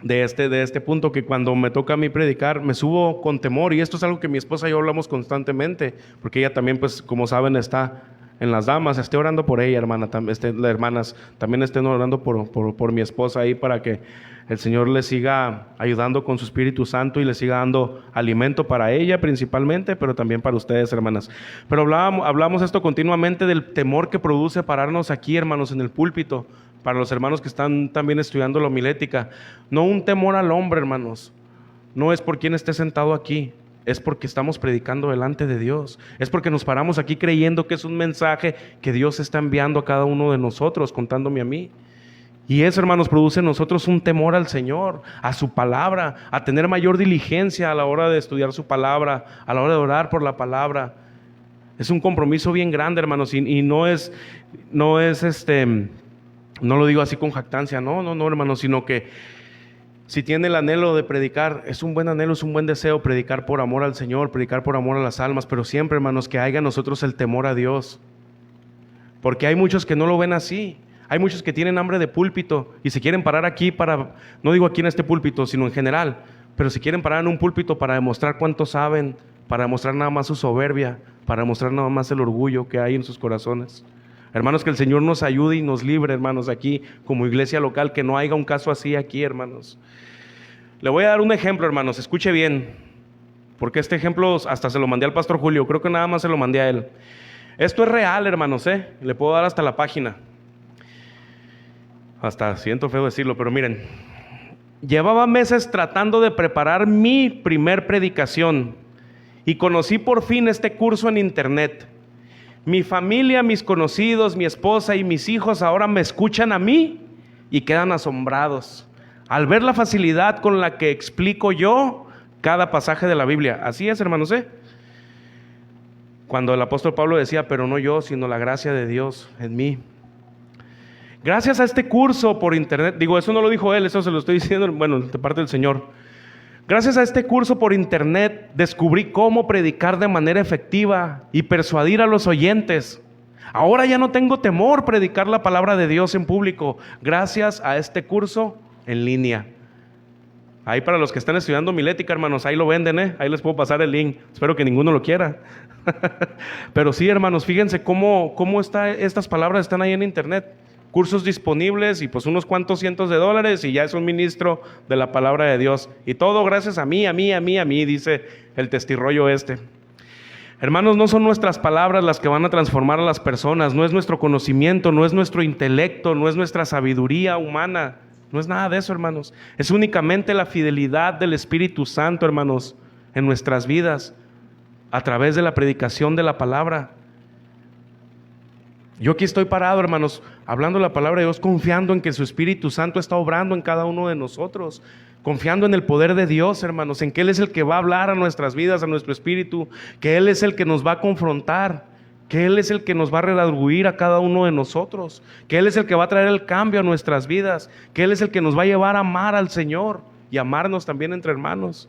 de este punto, que cuando me toca a mí predicar me subo con temor, y esto es algo que mi esposa y yo hablamos constantemente, porque ella también, pues como saben, está en las damas. Esté orando por ella, hermana, las hermanas también estén orando por mi esposa ahí, para que el Señor le siga ayudando con su Espíritu Santo y le siga dando alimento para ella principalmente, pero también para ustedes, hermanas. Pero hablamos esto continuamente del temor que produce pararnos aquí, hermanos, en el púlpito, para los hermanos que están también estudiando la homilética. No un temor al hombre, hermanos, no es por quien esté sentado aquí, es porque estamos predicando delante de Dios, es porque nos paramos aquí creyendo que es un mensaje que Dios está enviando a cada uno de nosotros, contándome a mí. Y eso, hermanos, produce en nosotros un temor al Señor, a su palabra, a tener mayor diligencia a la hora de estudiar su palabra, a la hora de orar por la palabra. Es un compromiso bien grande, hermanos, y no lo digo así con jactancia, no, hermanos, sino que Si tiene el anhelo de predicar, es un buen anhelo, es un buen deseo predicar por amor al Señor, predicar por amor a las almas, pero siempre, hermanos, que haya en nosotros el temor a Dios. Porque hay muchos que no lo ven así. Hay muchos que tienen hambre de púlpito y se quieren parar aquí para, no digo aquí en este púlpito, sino en general, pero se quieren parar en un púlpito para demostrar cuánto saben, para demostrar nada más su soberbia, para demostrar nada más el orgullo que hay en sus corazones. Hermanos, que el Señor nos ayude y nos libre, hermanos, aquí como iglesia local, que no haya un caso así aquí, hermanos. Le voy a dar un ejemplo, hermanos, escuche bien, porque este ejemplo hasta se lo mandé al pastor Julio, creo que nada más se lo mandé a él. Esto es real, hermanos, le puedo dar hasta la página. Hasta siento feo decirlo, pero miren, llevaba meses tratando de preparar mi primer predicación y conocí por fin este curso en internet. Mi familia, mis conocidos, mi esposa y mis hijos ahora me escuchan a mí y quedan asombrados al ver la facilidad con la que explico yo cada pasaje de la Biblia. Así es, hermanos, Cuando el apóstol Pablo decía, pero no yo, sino la gracia de Dios en mí. Gracias a este curso por internet, digo, eso no lo dijo él, eso se lo estoy diciendo, bueno, de parte del Señor. Gracias a este curso por internet descubrí cómo predicar de manera efectiva y persuadir a los oyentes. Ahora ya no tengo temor predicar la palabra de Dios en público, gracias a este curso en línea. Ahí para los que están estudiando homilética, hermanos, ahí lo venden, ahí les puedo pasar el link. Espero que ninguno lo quiera. Pero sí, hermanos, fíjense cómo estas palabras están ahí en internet. Cursos disponibles y pues unos cuantos cientos de dólares y ya es un ministro de la palabra de Dios. Y todo gracias a mí, dice el testirrollo Hermanos, no son nuestras palabras las que van a transformar a las personas, no es nuestro conocimiento, no es nuestro intelecto, no es nuestra sabiduría humana, no es nada de eso, hermanos. Es únicamente la fidelidad del Espíritu Santo, hermanos, en nuestras vidas, a través de la predicación de la palabra. Yo aquí estoy parado, hermanos, hablando la palabra de Dios, confiando en que su Espíritu Santo está obrando en cada uno de nosotros, confiando en el poder de Dios, hermanos, en que Él es el que va a hablar a nuestras vidas, a nuestro espíritu, que Él es el que nos va a confrontar, que Él es el que nos va a redarguir a cada uno de nosotros, que Él es el que va a traer el cambio a nuestras vidas, que Él es el que nos va a llevar a amar al Señor y amarnos también entre hermanos.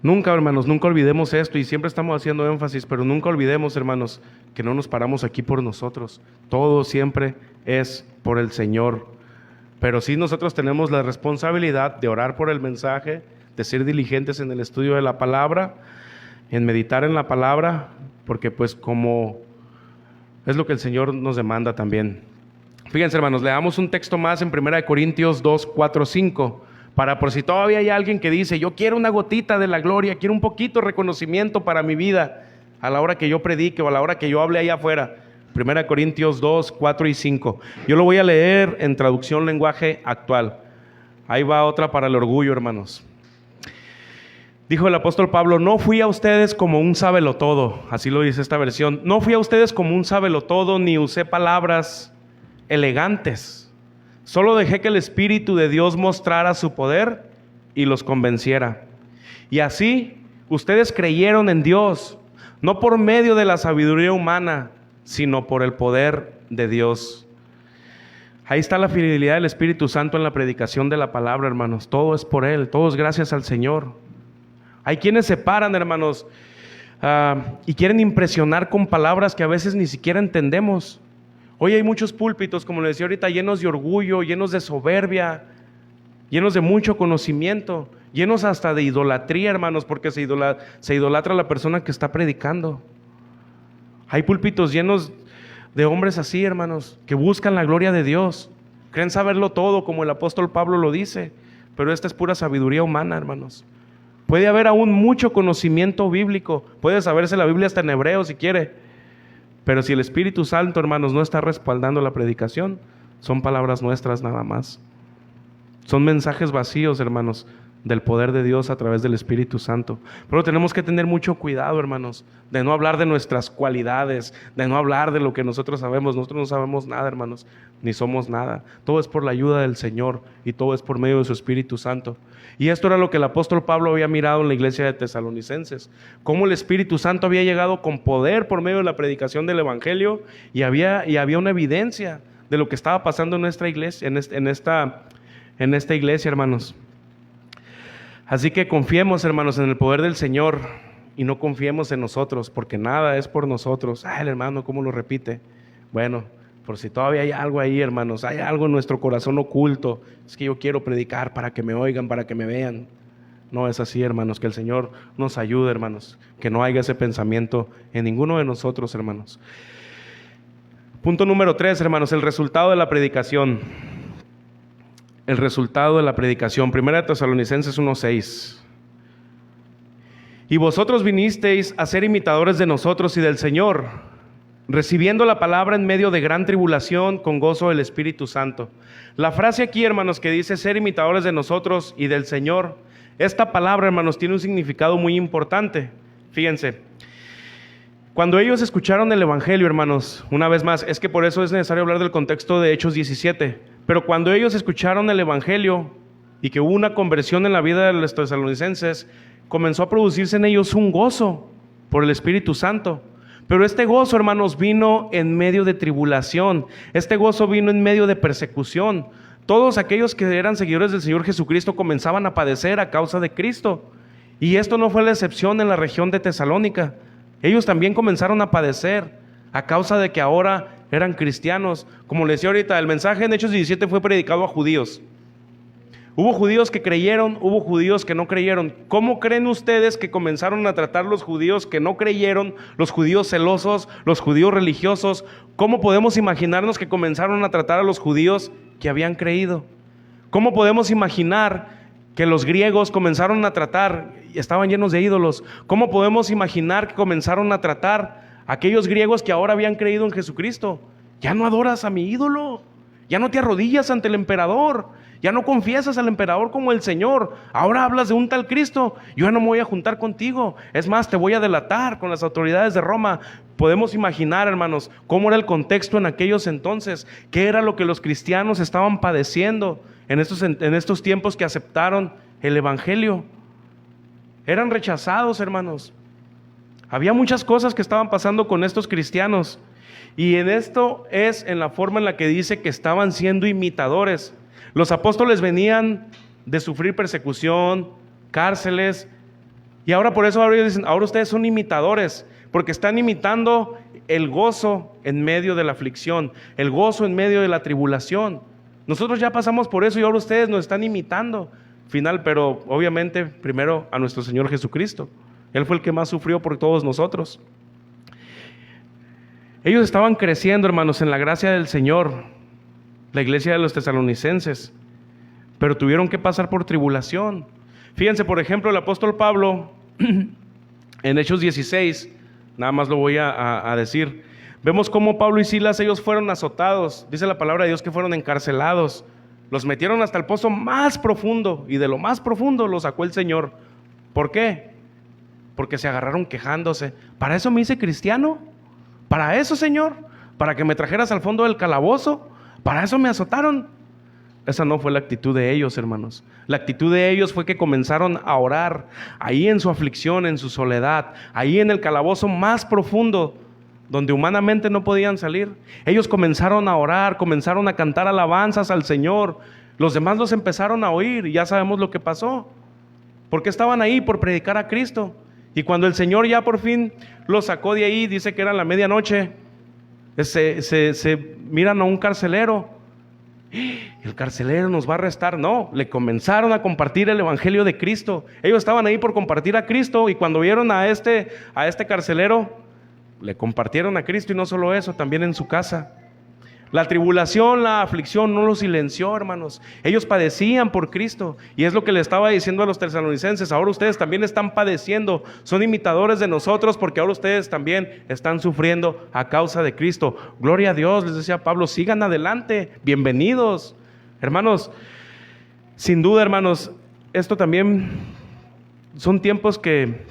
Nunca, hermanos, nunca olvidemos esto y siempre estamos haciendo énfasis, pero nunca olvidemos, hermanos, que no nos paramos aquí por nosotros. Todo siempre es por el Señor. Pero sí nosotros tenemos la responsabilidad de orar por el mensaje, de ser diligentes en el estudio de la palabra, en meditar en la palabra, porque pues como es lo que el Señor nos demanda también. Fíjense, hermanos, leamos un texto más en 1 Corintios 2, 4, 5. Para por si todavía hay alguien que dice, yo quiero una gotita de la gloria, quiero un poquito de reconocimiento para mi vida a la hora que yo predique o a la hora que yo hable allá afuera. 1 Corintios 2, 4 y 5. Yo lo voy a leer en traducción lenguaje actual. Ahí va otra para el orgullo, hermanos. Dijo el apóstol Pablo, no fui a ustedes como un sábelotodo, así lo dice esta versión. No fui a ustedes como un sábelotodo, ni usé palabras elegantes. Solo dejé que el Espíritu de Dios mostrara su poder y los convenciera. Y así ustedes creyeron en Dios, no por medio de la sabiduría humana, sino por el poder de Dios. Ahí está la fidelidad del Espíritu Santo en la predicación de la palabra, hermanos. Todo es por Él, todo es gracias al Señor. Hay quienes se paran, hermanos, y quieren impresionar con palabras que a veces ni siquiera entendemos. Hoy hay muchos púlpitos, como les decía ahorita, llenos de orgullo, llenos de soberbia, llenos de mucho conocimiento, llenos hasta de idolatría, hermanos, porque se idolatra a la persona que está predicando. Hay púlpitos llenos de hombres así, hermanos, que buscan la gloria de Dios, creen saberlo todo, como el apóstol Pablo lo dice, pero esta es pura sabiduría humana, hermanos. Puede haber aún mucho conocimiento bíblico, puede saberse la Biblia hasta en hebreo si quiere, pero si el Espíritu Santo, hermanos, no está respaldando la predicación, son palabras nuestras nada más. Son mensajes vacíos, hermanos, del poder de Dios a través del Espíritu Santo. Pero tenemos que tener mucho cuidado, hermanos, de no hablar de nuestras cualidades, de no hablar de lo que nosotros sabemos. Nosotros no sabemos nada, hermanos, ni somos nada. Todo es por la ayuda del Señor y todo es por medio de su Espíritu Santo. Y esto era lo que el apóstol Pablo había mirado en la iglesia de Tesalonicenses, cómo el Espíritu Santo había llegado con poder por medio de la predicación del Evangelio y había una evidencia de lo que estaba pasando en nuestra iglesia, en esta iglesia, hermanos. Así que confiemos, hermanos, en el poder del Señor y no confiemos en nosotros, porque nada es por nosotros. El hermano, ¿cómo lo repite? Bueno, por si todavía hay algo ahí, hermanos, hay algo en nuestro corazón oculto. Es que yo quiero predicar para que me oigan, para que me vean. No es así, hermanos, que el Señor nos ayude, hermanos, que no haya ese pensamiento en ninguno de nosotros, hermanos. Punto número 3, hermanos, el resultado de la predicación. El resultado de la predicación. 1 Tesalonicenses 1:6. Y vosotros vinisteis a ser imitadores de nosotros y del Señor, recibiendo la palabra en medio de gran tribulación con gozo del Espíritu Santo. La frase aquí, hermanos, que dice ser imitadores de nosotros y del Señor, esta palabra, hermanos, tiene un significado muy importante. Fíjense, cuando ellos escucharon el Evangelio, hermanos, una vez más, es que por eso es necesario hablar del contexto de Hechos 17, pero cuando ellos escucharon el Evangelio y que hubo una conversión en la vida de los tesalonicenses, comenzó a producirse en ellos un gozo por el Espíritu Santo. Pero este gozo, hermanos, vino en medio de tribulación. Este gozo vino en medio de persecución. Todos aquellos que eran seguidores del Señor Jesucristo comenzaban a padecer a causa de Cristo. Y esto no fue la excepción en la región de Tesalónica. Ellos también comenzaron a padecer a causa de que ahora eran cristianos. Como les decía ahorita, el mensaje en Hechos 17 fue predicado a judíos. Hubo judíos que creyeron, hubo judíos que no creyeron. ¿Cómo creen ustedes que comenzaron a tratar los judíos que no creyeron, los judíos celosos, los judíos religiosos? ¿Cómo podemos imaginarnos que comenzaron a tratar a los judíos que habían creído? ¿Cómo podemos imaginar que los griegos comenzaron a tratar y estaban llenos de ídolos? ¿Cómo podemos imaginar que comenzaron a tratar a aquellos griegos que ahora habían creído en Jesucristo? Ya no adoras a mi ídolo, ya no te arrodillas ante el emperador, ya no confiesas al emperador como el Señor, ahora hablas de un tal Cristo. Yo ya no me voy a juntar contigo, es más, te voy a delatar con las autoridades de Roma. Podemos imaginar, hermanos, cómo era el contexto en aquellos entonces, qué era lo que los cristianos estaban padeciendo en estos tiempos que aceptaron el Evangelio. Eran rechazados, hermanos. Había muchas cosas que estaban pasando con estos cristianos, y en esto es en la forma en la que dice que estaban siendo imitadores. Los apóstoles venían de sufrir persecución, cárceles, y ahora por eso ahora dicen, ahora ustedes son imitadores, porque están imitando el gozo en medio de la aflicción, el gozo en medio de la tribulación. Nosotros ya pasamos por eso y ahora ustedes nos están imitando. Final, pero obviamente primero a nuestro Señor Jesucristo. Él fue el que más sufrió por todos nosotros. Ellos estaban creciendo, hermanos, en la gracia del Señor, la iglesia de los tesalonicenses, pero tuvieron que pasar por tribulación. Fíjense, por ejemplo, el apóstol Pablo en Hechos 16, nada más lo voy a decir, vemos cómo Pablo y Silas, ellos fueron azotados, dice la palabra de Dios que fueron encarcelados, los metieron hasta el pozo más profundo, y de lo más profundo los sacó el Señor. ¿Por qué? Porque se agarraron quejándose. ¿Para eso me hice cristiano? ¿Para eso, Señor? ¿Para que me trajeras al fondo del calabozo? ¿Para eso me azotaron? Esa no fue la actitud de ellos, hermanos. La actitud de ellos fue que comenzaron a orar ahí en su aflicción, en su soledad, ahí en el calabozo más profundo, donde humanamente no podían salir. Ellos comenzaron a orar, comenzaron a cantar alabanzas al Señor. Los demás los empezaron a oír y ya sabemos lo que pasó. Porque estaban ahí por predicar a Cristo. Y cuando el Señor ya por fin los sacó de ahí, dice que era la medianoche, se miran a un carcelero. El carcelero nos va a arrestar. No, le comenzaron a compartir el evangelio de Cristo. Ellos estaban ahí por compartir a Cristo, y cuando vieron a este carcelero, le compartieron a Cristo. Y no solo eso, también en su casa. La tribulación, la aflicción no los silenció, hermanos. Ellos padecían por Cristo, y es lo que le estaba diciendo a los tesalonicenses. Ahora ustedes también están padeciendo, son imitadores de nosotros, porque ahora ustedes también están sufriendo a causa de Cristo. Gloria a Dios, les decía Pablo, sigan adelante, bienvenidos. Hermanos, sin duda, hermanos, esto también son tiempos que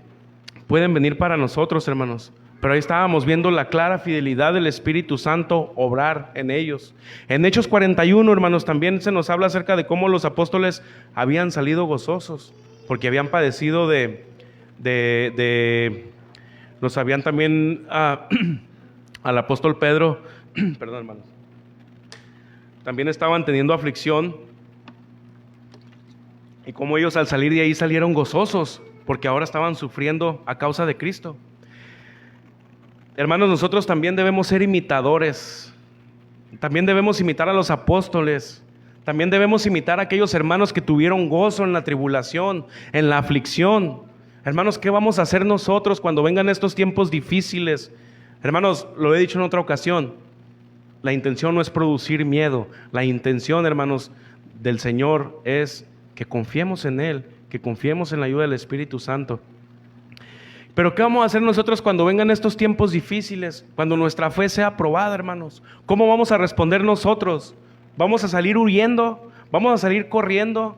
pueden venir para nosotros, hermanos. Pero ahí estábamos viendo la clara fidelidad del Espíritu Santo obrar en ellos. En Hechos 41, hermanos, también se nos habla acerca de cómo los apóstoles habían salido gozosos, porque habían padecido los habían también al apóstol Pedro, perdón, hermanos, también estaban teniendo aflicción, y como ellos al salir de ahí salieron gozosos, porque ahora estaban sufriendo a causa de Cristo. Hermanos, nosotros también debemos ser imitadores. También debemos imitar a los apóstoles. También debemos imitar a aquellos hermanos que tuvieron gozo en la tribulación, en la aflicción. Hermanos, ¿qué vamos a hacer nosotros cuando vengan estos tiempos difíciles? Hermanos, lo he dicho en otra ocasión, la intención no es producir miedo. La intención, hermanos, del Señor es que confiemos en Él, que confiemos en la ayuda del Espíritu Santo. Pero ¿qué vamos a hacer nosotros cuando vengan estos tiempos difíciles? Cuando nuestra fe sea probada, hermanos. ¿Cómo vamos a responder nosotros? ¿Vamos a salir huyendo? ¿Vamos a salir corriendo?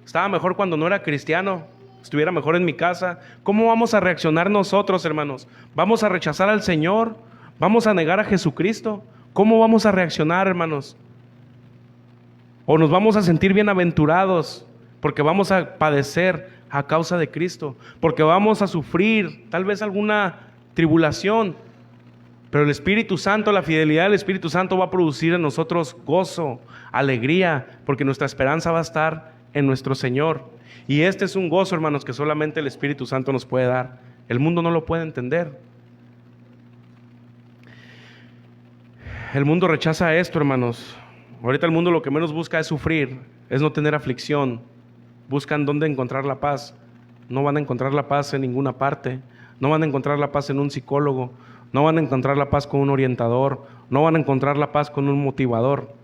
Estaba mejor cuando no era cristiano, estuviera mejor en mi casa. ¿Cómo vamos a reaccionar nosotros, hermanos? ¿Vamos a rechazar al Señor? ¿Vamos a negar a Jesucristo? ¿Cómo vamos a reaccionar, hermanos? ¿O nos vamos a sentir bienaventurados porque vamos a padecer a causa de Cristo, porque vamos a sufrir tal vez alguna tribulación, pero el Espíritu Santo, la fidelidad del Espíritu Santo va a producir en nosotros gozo, alegría, porque nuestra esperanza va a estar en nuestro Señor? Y este es un gozo, hermanos, que solamente el Espíritu Santo nos puede dar. El mundo no lo puede entender. El mundo rechaza esto, hermanos. Ahorita el mundo lo que menos busca es sufrir, es no tener aflicción. Buscan dónde encontrar la paz. No van a encontrar la paz en ninguna parte. No van a encontrar la paz en un psicólogo. No van a encontrar la paz con un orientador. No van a encontrar la paz con un motivador.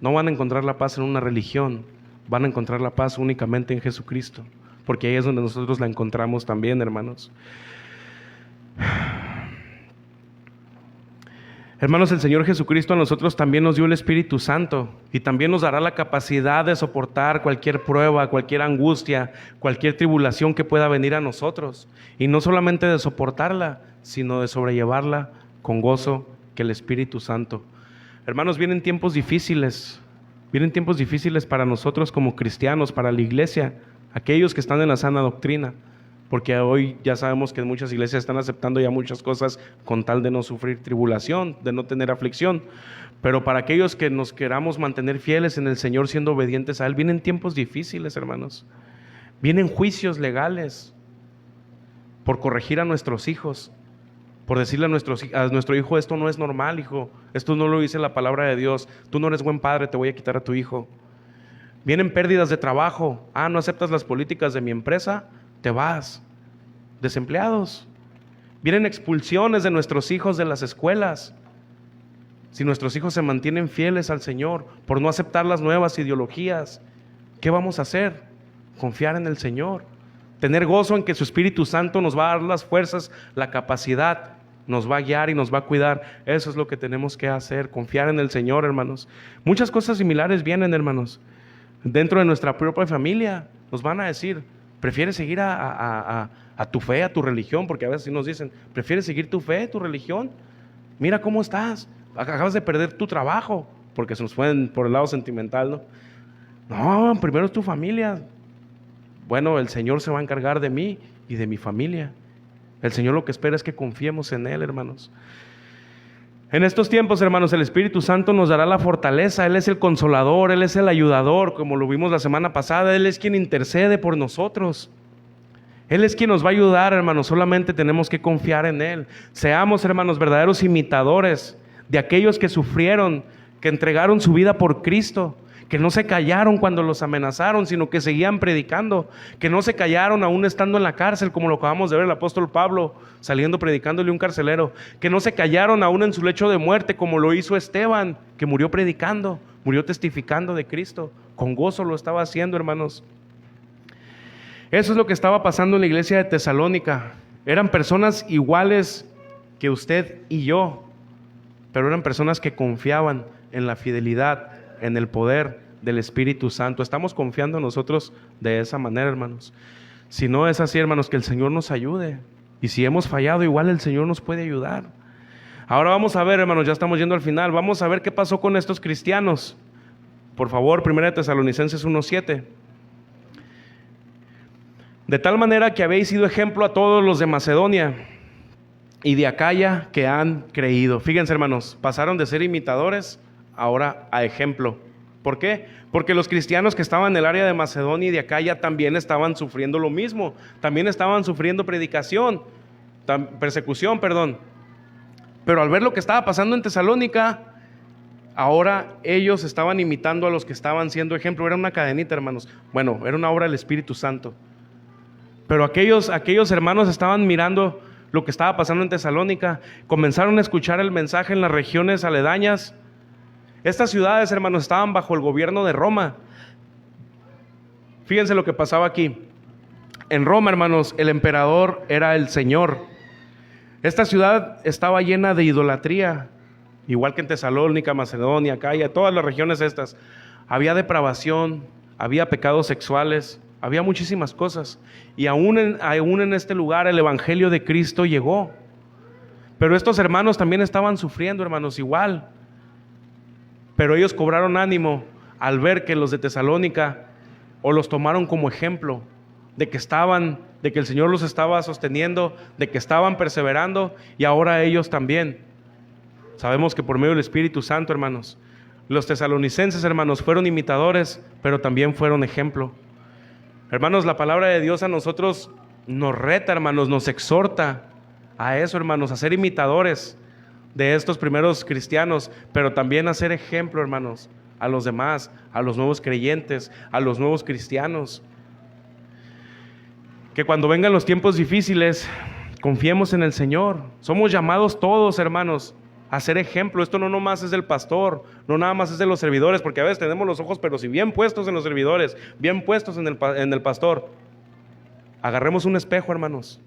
No van a encontrar la paz en una religión. Van a encontrar la paz únicamente en Jesucristo, porque ahí es donde nosotros la encontramos también, hermanos. Hermanos, el Señor Jesucristo a nosotros también nos dio el Espíritu Santo y también nos dará la capacidad de soportar cualquier prueba, cualquier angustia, cualquier tribulación que pueda venir a nosotros. Y no solamente de soportarla, sino de sobrellevarla con gozo que el Espíritu Santo. Hermanos, vienen tiempos difíciles para nosotros como cristianos, para la iglesia, aquellos que están en la sana doctrina. Porque hoy ya sabemos que muchas iglesias están aceptando ya muchas cosas con tal de no sufrir tribulación, de no tener aflicción. Pero para aquellos que nos queramos mantener fieles en el Señor, siendo obedientes a Él, vienen tiempos difíciles, hermanos. Vienen juicios legales por corregir a nuestros hijos, por decirle a nuestro hijo: esto no es normal, hijo, esto no lo dice la palabra de Dios, tú no eres buen padre, te voy a quitar a tu hijo. Vienen pérdidas de trabajo. No aceptas las políticas de mi empresa, te vas. Desempleados. Vienen expulsiones de nuestros hijos de las escuelas. Si nuestros hijos se mantienen fieles al Señor por no aceptar las nuevas ideologías, ¿qué vamos a hacer? Confiar en el Señor, tener gozo en que su Espíritu Santo nos va a dar las fuerzas, la capacidad, nos va a guiar y nos va a cuidar. Eso es lo que tenemos que hacer, confiar en el Señor, hermanos. Muchas cosas similares vienen, hermanos. Dentro de nuestra propia familia nos van a decir: ¿prefieres seguir a tu fe, a tu religión? Porque a veces nos dicen: ¿prefieres seguir tu fe, tu religión? Mira cómo estás, acabas de perder tu trabajo, porque se nos fue por el lado sentimental, ¿no? No, primero es tu familia. Bueno, el Señor se va a encargar de mí y de mi familia. El Señor lo que espera es que confiemos en Él, hermanos. En estos tiempos, hermanos, el Espíritu Santo nos dará la fortaleza. Él es el consolador, Él es el ayudador, como lo vimos la semana pasada. Él es quien intercede por nosotros. Él es quien nos va a ayudar, hermanos. Solamente tenemos que confiar en Él. Seamos, hermanos, verdaderos imitadores de aquellos que sufrieron, que entregaron su vida por Cristo, que no se callaron cuando los amenazaron, sino que seguían predicando, que no se callaron aún estando en la cárcel, como lo acabamos de ver el apóstol Pablo saliendo predicándole a un carcelero, que no se callaron aún en su lecho de muerte, como lo hizo Esteban, que murió predicando, murió testificando de Cristo. Con gozo lo estaba haciendo, hermanos. Eso es lo que estaba pasando en la iglesia de Tesalónica. Eran personas iguales que usted y yo, pero eran personas que confiaban en la fidelidad, en el poder del Espíritu Santo. Estamos confiando nosotros de esa manera, hermanos. Si no es así, hermanos, que el Señor nos ayude. Y si hemos fallado, igual el Señor nos puede ayudar. Ahora vamos a ver, hermanos, ya estamos yendo al final. Vamos a ver qué pasó con estos cristianos. Por favor, 1 Tesalonicenses 1:7. De tal manera que habéis sido ejemplo a todos los de Macedonia y de Acaya que han creído. Fíjense, hermanos, pasaron de ser imitadores ahora a ejemplo. ¿Por qué? Porque los cristianos que estaban en el área de Macedonia y de Acaya también estaban sufriendo lo mismo, también estaban sufriendo persecución, perdón. Pero al ver lo que estaba pasando en Tesalónica, ahora ellos estaban imitando a los que estaban siendo ejemplo. Era una cadenita, hermanos. Bueno, era una obra del Espíritu Santo. Pero aquellos hermanos estaban mirando lo que estaba pasando en Tesalónica, comenzaron a escuchar el mensaje en las regiones aledañas. Estas ciudades, hermanos, estaban bajo el gobierno de Roma. Fíjense lo que pasaba aquí. En Roma, hermanos, el emperador era el Señor. Esta ciudad estaba llena de idolatría, igual que en Tesalónica, Macedonia, Acaya, todas las regiones estas. Había depravación, había pecados sexuales, había muchísimas cosas. Y aún en este lugar el evangelio de Cristo llegó. Pero estos hermanos también estaban sufriendo, hermanos, igual. Pero ellos cobraron ánimo al ver que los de Tesalónica, o los tomaron como ejemplo de que el Señor los estaba sosteniendo, de que estaban perseverando, y ahora ellos también. Sabemos que por medio del Espíritu Santo, hermanos, los tesalonicenses, hermanos, fueron imitadores, pero también fueron ejemplo. Hermanos, la palabra de Dios a nosotros nos reta, hermanos, nos exhorta a eso, hermanos, a ser imitadores de estos primeros cristianos, pero también a ser ejemplo, hermanos, a los demás, a los nuevos creyentes, a los nuevos cristianos. Que cuando vengan los tiempos difíciles, confiemos en el Señor. Somos llamados todos, hermanos, a ser ejemplo. Esto no nomás es del pastor, no nada más es de los servidores, porque a veces tenemos los ojos, pero si bien puestos en los servidores, bien puestos en el pastor. Agarremos un espejo, hermanos.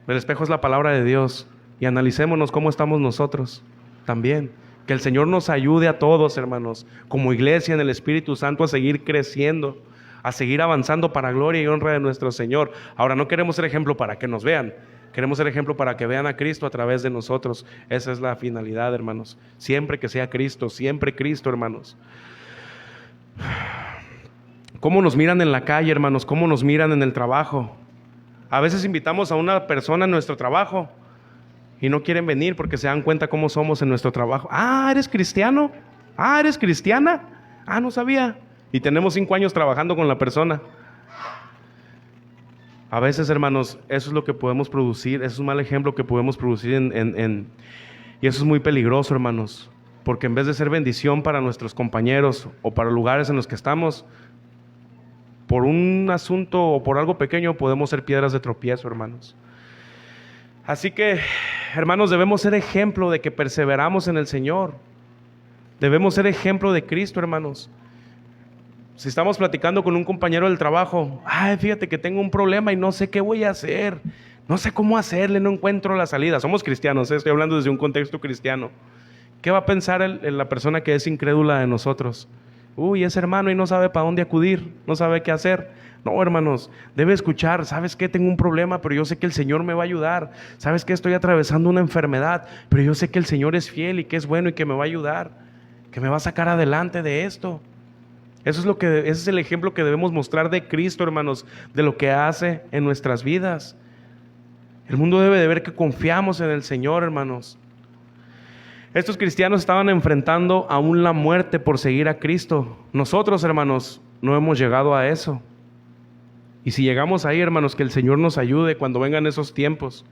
El espejo es la palabra de Dios, y analicémonos cómo estamos nosotros también. Que el Señor nos ayude a todos, hermanos, como iglesia en el Espíritu Santo, a seguir creciendo, a seguir avanzando para gloria y honra de nuestro Señor. Ahora, no queremos ser ejemplo para que nos vean, queremos ser ejemplo para que vean a Cristo a través de nosotros. Esa es la finalidad, hermanos. Siempre que sea Cristo, siempre Cristo, hermanos. ¿Cómo nos miran en la calle, hermanos? ¿Cómo nos miran en el trabajo? A veces invitamos a una persona a nuestro trabajo y no quieren venir porque se dan cuenta cómo somos en nuestro trabajo. Ah, ¿eres cristiano? Ah, ¿eres cristiana? Ah, no sabía. Y tenemos 5 años trabajando con la persona. A veces, hermanos, eso es lo que podemos producir. Es un mal ejemplo que podemos producir y eso es muy peligroso, hermanos. Porque en vez de ser bendición para nuestros compañeros o para lugares en los que estamos, por un asunto o por algo pequeño podemos ser piedras de tropiezo, hermanos. Así que, hermanos, debemos ser ejemplo de que perseveramos en el Señor. Debemos ser ejemplo de Cristo, hermanos. Si estamos platicando con un compañero del trabajo, ay, fíjate que tengo un problema y no sé qué voy a hacer, no sé cómo hacerle, no encuentro la salida. Somos cristianos, estoy hablando desde un contexto cristiano. ¿Qué va a pensar la persona que es incrédula de nosotros? Uy, es hermano y no sabe para dónde acudir, no sabe qué hacer. No, hermanos, debe escuchar. ¿Sabes qué? Tengo un problema, pero yo sé que el Señor me va a ayudar. ¿Sabes qué? Estoy atravesando una enfermedad, pero yo sé que el Señor es fiel y que es bueno y que me va a ayudar, que me va a sacar adelante de esto. Ese es el ejemplo que debemos mostrar de Cristo, hermanos, de lo que hace en nuestras vidas. El mundo debe de ver que confiamos en el Señor, hermanos. Estos cristianos estaban enfrentando aún la muerte por seguir a Cristo. Nosotros, hermanos, no hemos llegado a eso. Y si llegamos ahí, hermanos, que el Señor nos ayude cuando vengan esos tiempos.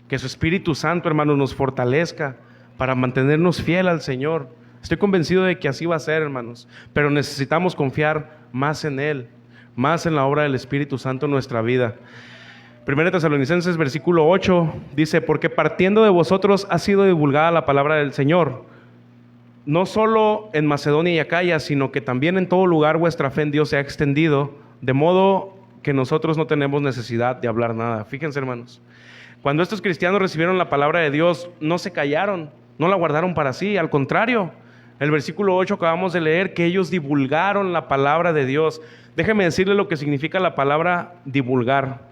Que su Espíritu Santo, hermanos, nos fortalezca para mantenernos fiel al Señor. Estoy convencido de que así va a ser, hermanos. Pero necesitamos confiar más en Él, más en la obra del Espíritu Santo en nuestra vida. 1 Tesalonicenses, versículo 8, dice: porque partiendo de vosotros ha sido divulgada la palabra del Señor, no solo en Macedonia y Acaya, sino que también en todo lugar vuestra fe en Dios se ha extendido, de modo que nosotros no tenemos necesidad de hablar nada. Fíjense, hermanos, cuando estos cristianos recibieron la palabra de Dios, no se callaron, no la guardaron para sí, al contrario. El versículo 8 acabamos de leer que ellos divulgaron la palabra de Dios. Déjeme decirle lo que significa la palabra divulgar.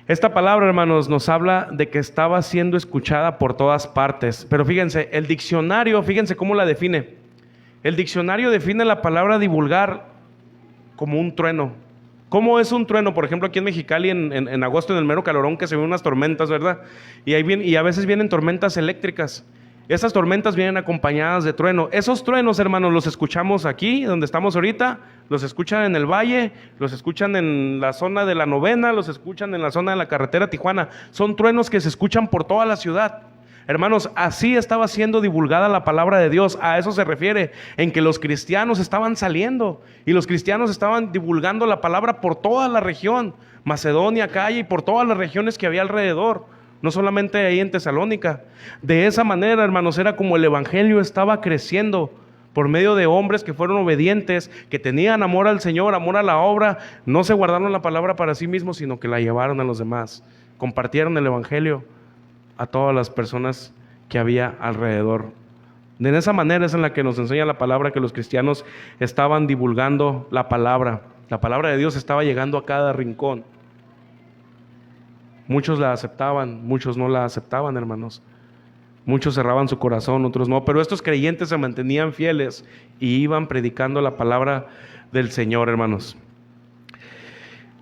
Esta palabra, hermanos, nos habla de que estaba siendo escuchada por todas partes. Pero fíjense, el diccionario, fíjense cómo la define. El diccionario define la palabra divulgar como un trueno. ¿Cómo es un trueno? Por ejemplo, aquí en Mexicali, en agosto, en el mero calorón, que se ven unas tormentas, ¿verdad? Y a veces vienen tormentas eléctricas. Esas tormentas vienen acompañadas de trueno. Esos truenos, hermanos, los escuchamos aquí, donde estamos ahorita, los escuchan en el valle, los escuchan en la zona de la Novena, los escuchan en la zona de la carretera Tijuana. Son truenos que se escuchan por toda la ciudad. Hermanos, así estaba siendo divulgada la palabra de Dios. A eso se refiere, en que los cristianos estaban saliendo y los cristianos estaban divulgando la palabra por toda la región, Macedonia, Acaya y por todas las regiones que había alrededor. No solamente ahí en Tesalónica. De esa manera, hermanos, era como el evangelio estaba creciendo por medio de hombres que fueron obedientes, que tenían amor al Señor, amor a la obra. No se guardaron la palabra para sí mismos, sino que la llevaron a los demás. Compartieron el evangelio a todas las personas que había alrededor. De esa manera es en la que nos enseña la palabra, que los cristianos estaban divulgando la palabra. La palabra de Dios estaba llegando a cada rincón. Muchos la aceptaban, muchos no la aceptaban, hermanos. Muchos cerraban su corazón, otros no. Pero estos creyentes se mantenían fieles y iban predicando la palabra del Señor, hermanos.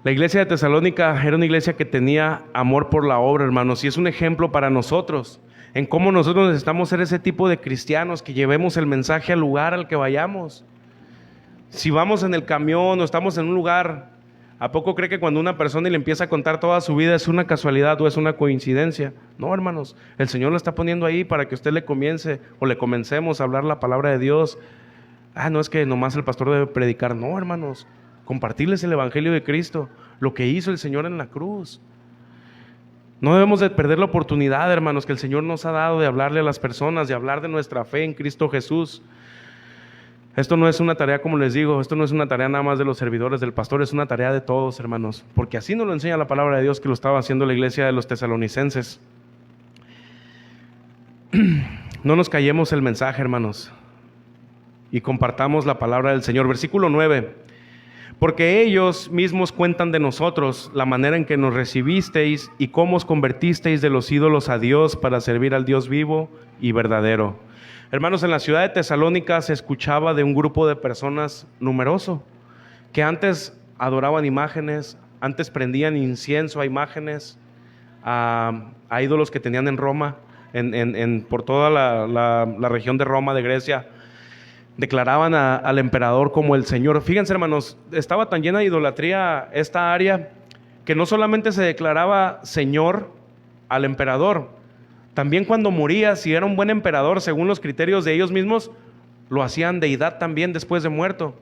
La iglesia de Tesalónica era una iglesia que tenía amor por la obra, hermanos. Y es un ejemplo para nosotros, en cómo nosotros necesitamos ser ese tipo de cristianos que llevemos el mensaje al lugar al que vayamos. Si vamos en el camión o estamos en un lugar, ¿a poco cree que cuando una persona le empieza a contar toda su vida es una casualidad o es una coincidencia? No, hermanos, el Señor lo está poniendo ahí para que usted le comience o le comencemos a hablar la palabra de Dios. No es que nomás el pastor debe predicar. No, hermanos, compartirles el evangelio de Cristo, lo que hizo el Señor en la cruz. No debemos de perder la oportunidad, hermanos, que el Señor nos ha dado de hablarle a las personas, de hablar de nuestra fe en Cristo Jesús. Esto no es una tarea, como les digo, esto no es una tarea nada más de los servidores del pastor, es una tarea de todos, hermanos, porque así nos lo enseña la palabra de Dios, que lo estaba haciendo la iglesia de los tesalonicenses. No nos callemos el mensaje, hermanos, y compartamos la palabra del Señor. Versículo 9: porque ellos mismos cuentan de nosotros la manera en que nos recibisteis y cómo os convertisteis de los ídolos a Dios para servir al Dios vivo y verdadero. Hermanos, en la ciudad de Tesalónica se escuchaba de un grupo de personas numeroso, que antes adoraban imágenes, antes prendían incienso a imágenes, a ídolos que tenían en Roma, por toda la región de Roma, de Grecia. Declaraban al emperador como el Señor. Fíjense, hermanos, estaba tan llena de idolatría esta área, que no solamente se declaraba Señor al emperador, también cuando moría, si era un buen emperador, según los criterios de ellos mismos, lo hacían deidad también después de muerto.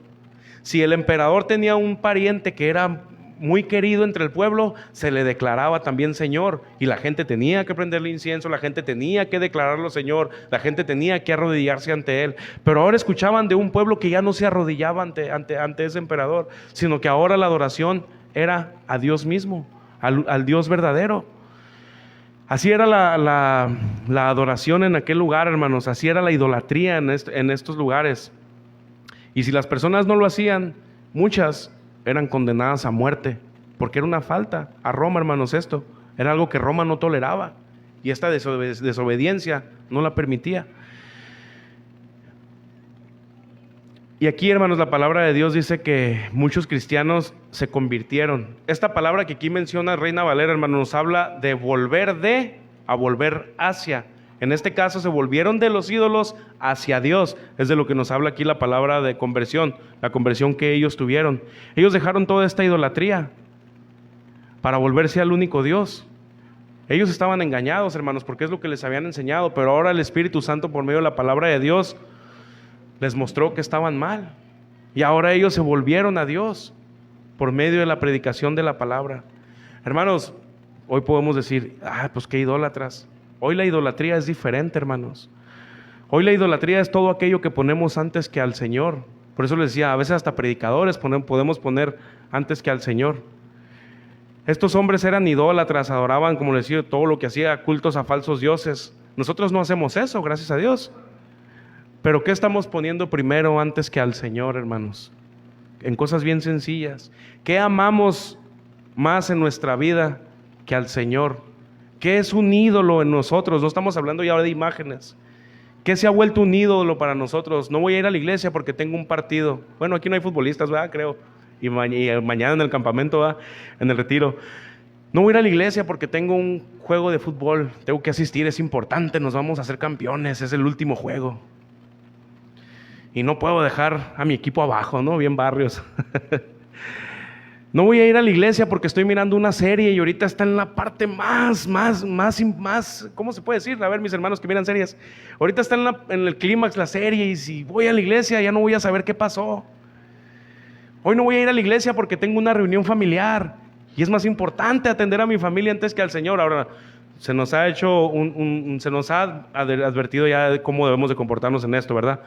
Si el emperador tenía un pariente que era muy querido entre el pueblo, se le declaraba también Señor, y la gente tenía que prenderle incienso, la gente tenía que declararlo Señor, la gente tenía que arrodillarse ante él. Pero ahora escuchaban de un pueblo que ya no se arrodillaba ante ese emperador, sino que ahora la adoración era a Dios mismo, al Dios verdadero. Así era la adoración en aquel lugar, hermanos. Así era la idolatría en estos lugares. Y si las personas no lo hacían, muchas eran condenadas a muerte, porque era una falta a Roma, hermanos. Esto era algo que Roma no toleraba, y esta desobediencia no la permitía. Y aquí, hermanos, la palabra de Dios dice que muchos cristianos se convirtieron. Esta palabra que aquí menciona Reina Valera, hermanos, nos habla de volver de a volver hacia. En este caso se volvieron de los ídolos hacia Dios. Es de lo que nos habla aquí la palabra de conversión, la conversión que ellos tuvieron. Ellos dejaron toda esta idolatría para volverse al único Dios. Ellos estaban engañados, hermanos, porque es lo que les habían enseñado, pero ahora el Espíritu Santo, por medio de la palabra de Dios, les mostró que estaban mal, y ahora ellos se volvieron a Dios por medio de la predicación de la palabra. Hermanos, hoy podemos decir, pues qué idólatras. Hoy la idolatría es diferente, hermanos. Hoy la idolatría es todo aquello que ponemos antes que al Señor. Por eso les decía, a veces hasta predicadores podemos poner antes que al Señor. Estos hombres eran idólatras, adoraban, como les decía, todo lo que hacía, cultos a falsos dioses. Nosotros no hacemos eso, gracias a Dios. Pero ¿qué estamos poniendo primero antes que al Señor, hermanos? En cosas bien sencillas. ¿Qué amamos más en nuestra vida que al Señor? ¿Qué es un ídolo en nosotros? No estamos hablando ya de imágenes. ¿Qué se ha vuelto un ídolo para nosotros? No voy a ir a la iglesia porque tengo un partido. Bueno, aquí no hay futbolistas, ¿verdad? Creo. Y mañana en el campamento, ¿verdad? En el retiro. No voy a ir a la iglesia porque tengo un juego de fútbol, tengo que asistir, es importante, nos vamos a hacer campeones, es el último juego. Y no puedo dejar a mi equipo abajo, ¿no? Bien Barrios. No voy a ir a la iglesia porque estoy mirando una serie y ahorita está en la parte más, ¿cómo se puede decir? A ver, mis hermanos que miran series. Ahorita está en el clímax la serie y si voy a la iglesia ya no voy a saber qué pasó. Hoy no voy a ir a la iglesia porque tengo una reunión familiar y es más importante atender a mi familia antes que al Señor. Ahora, se nos ha hecho se nos ha advertido ya de cómo debemos de comportarnos en esto, ¿verdad?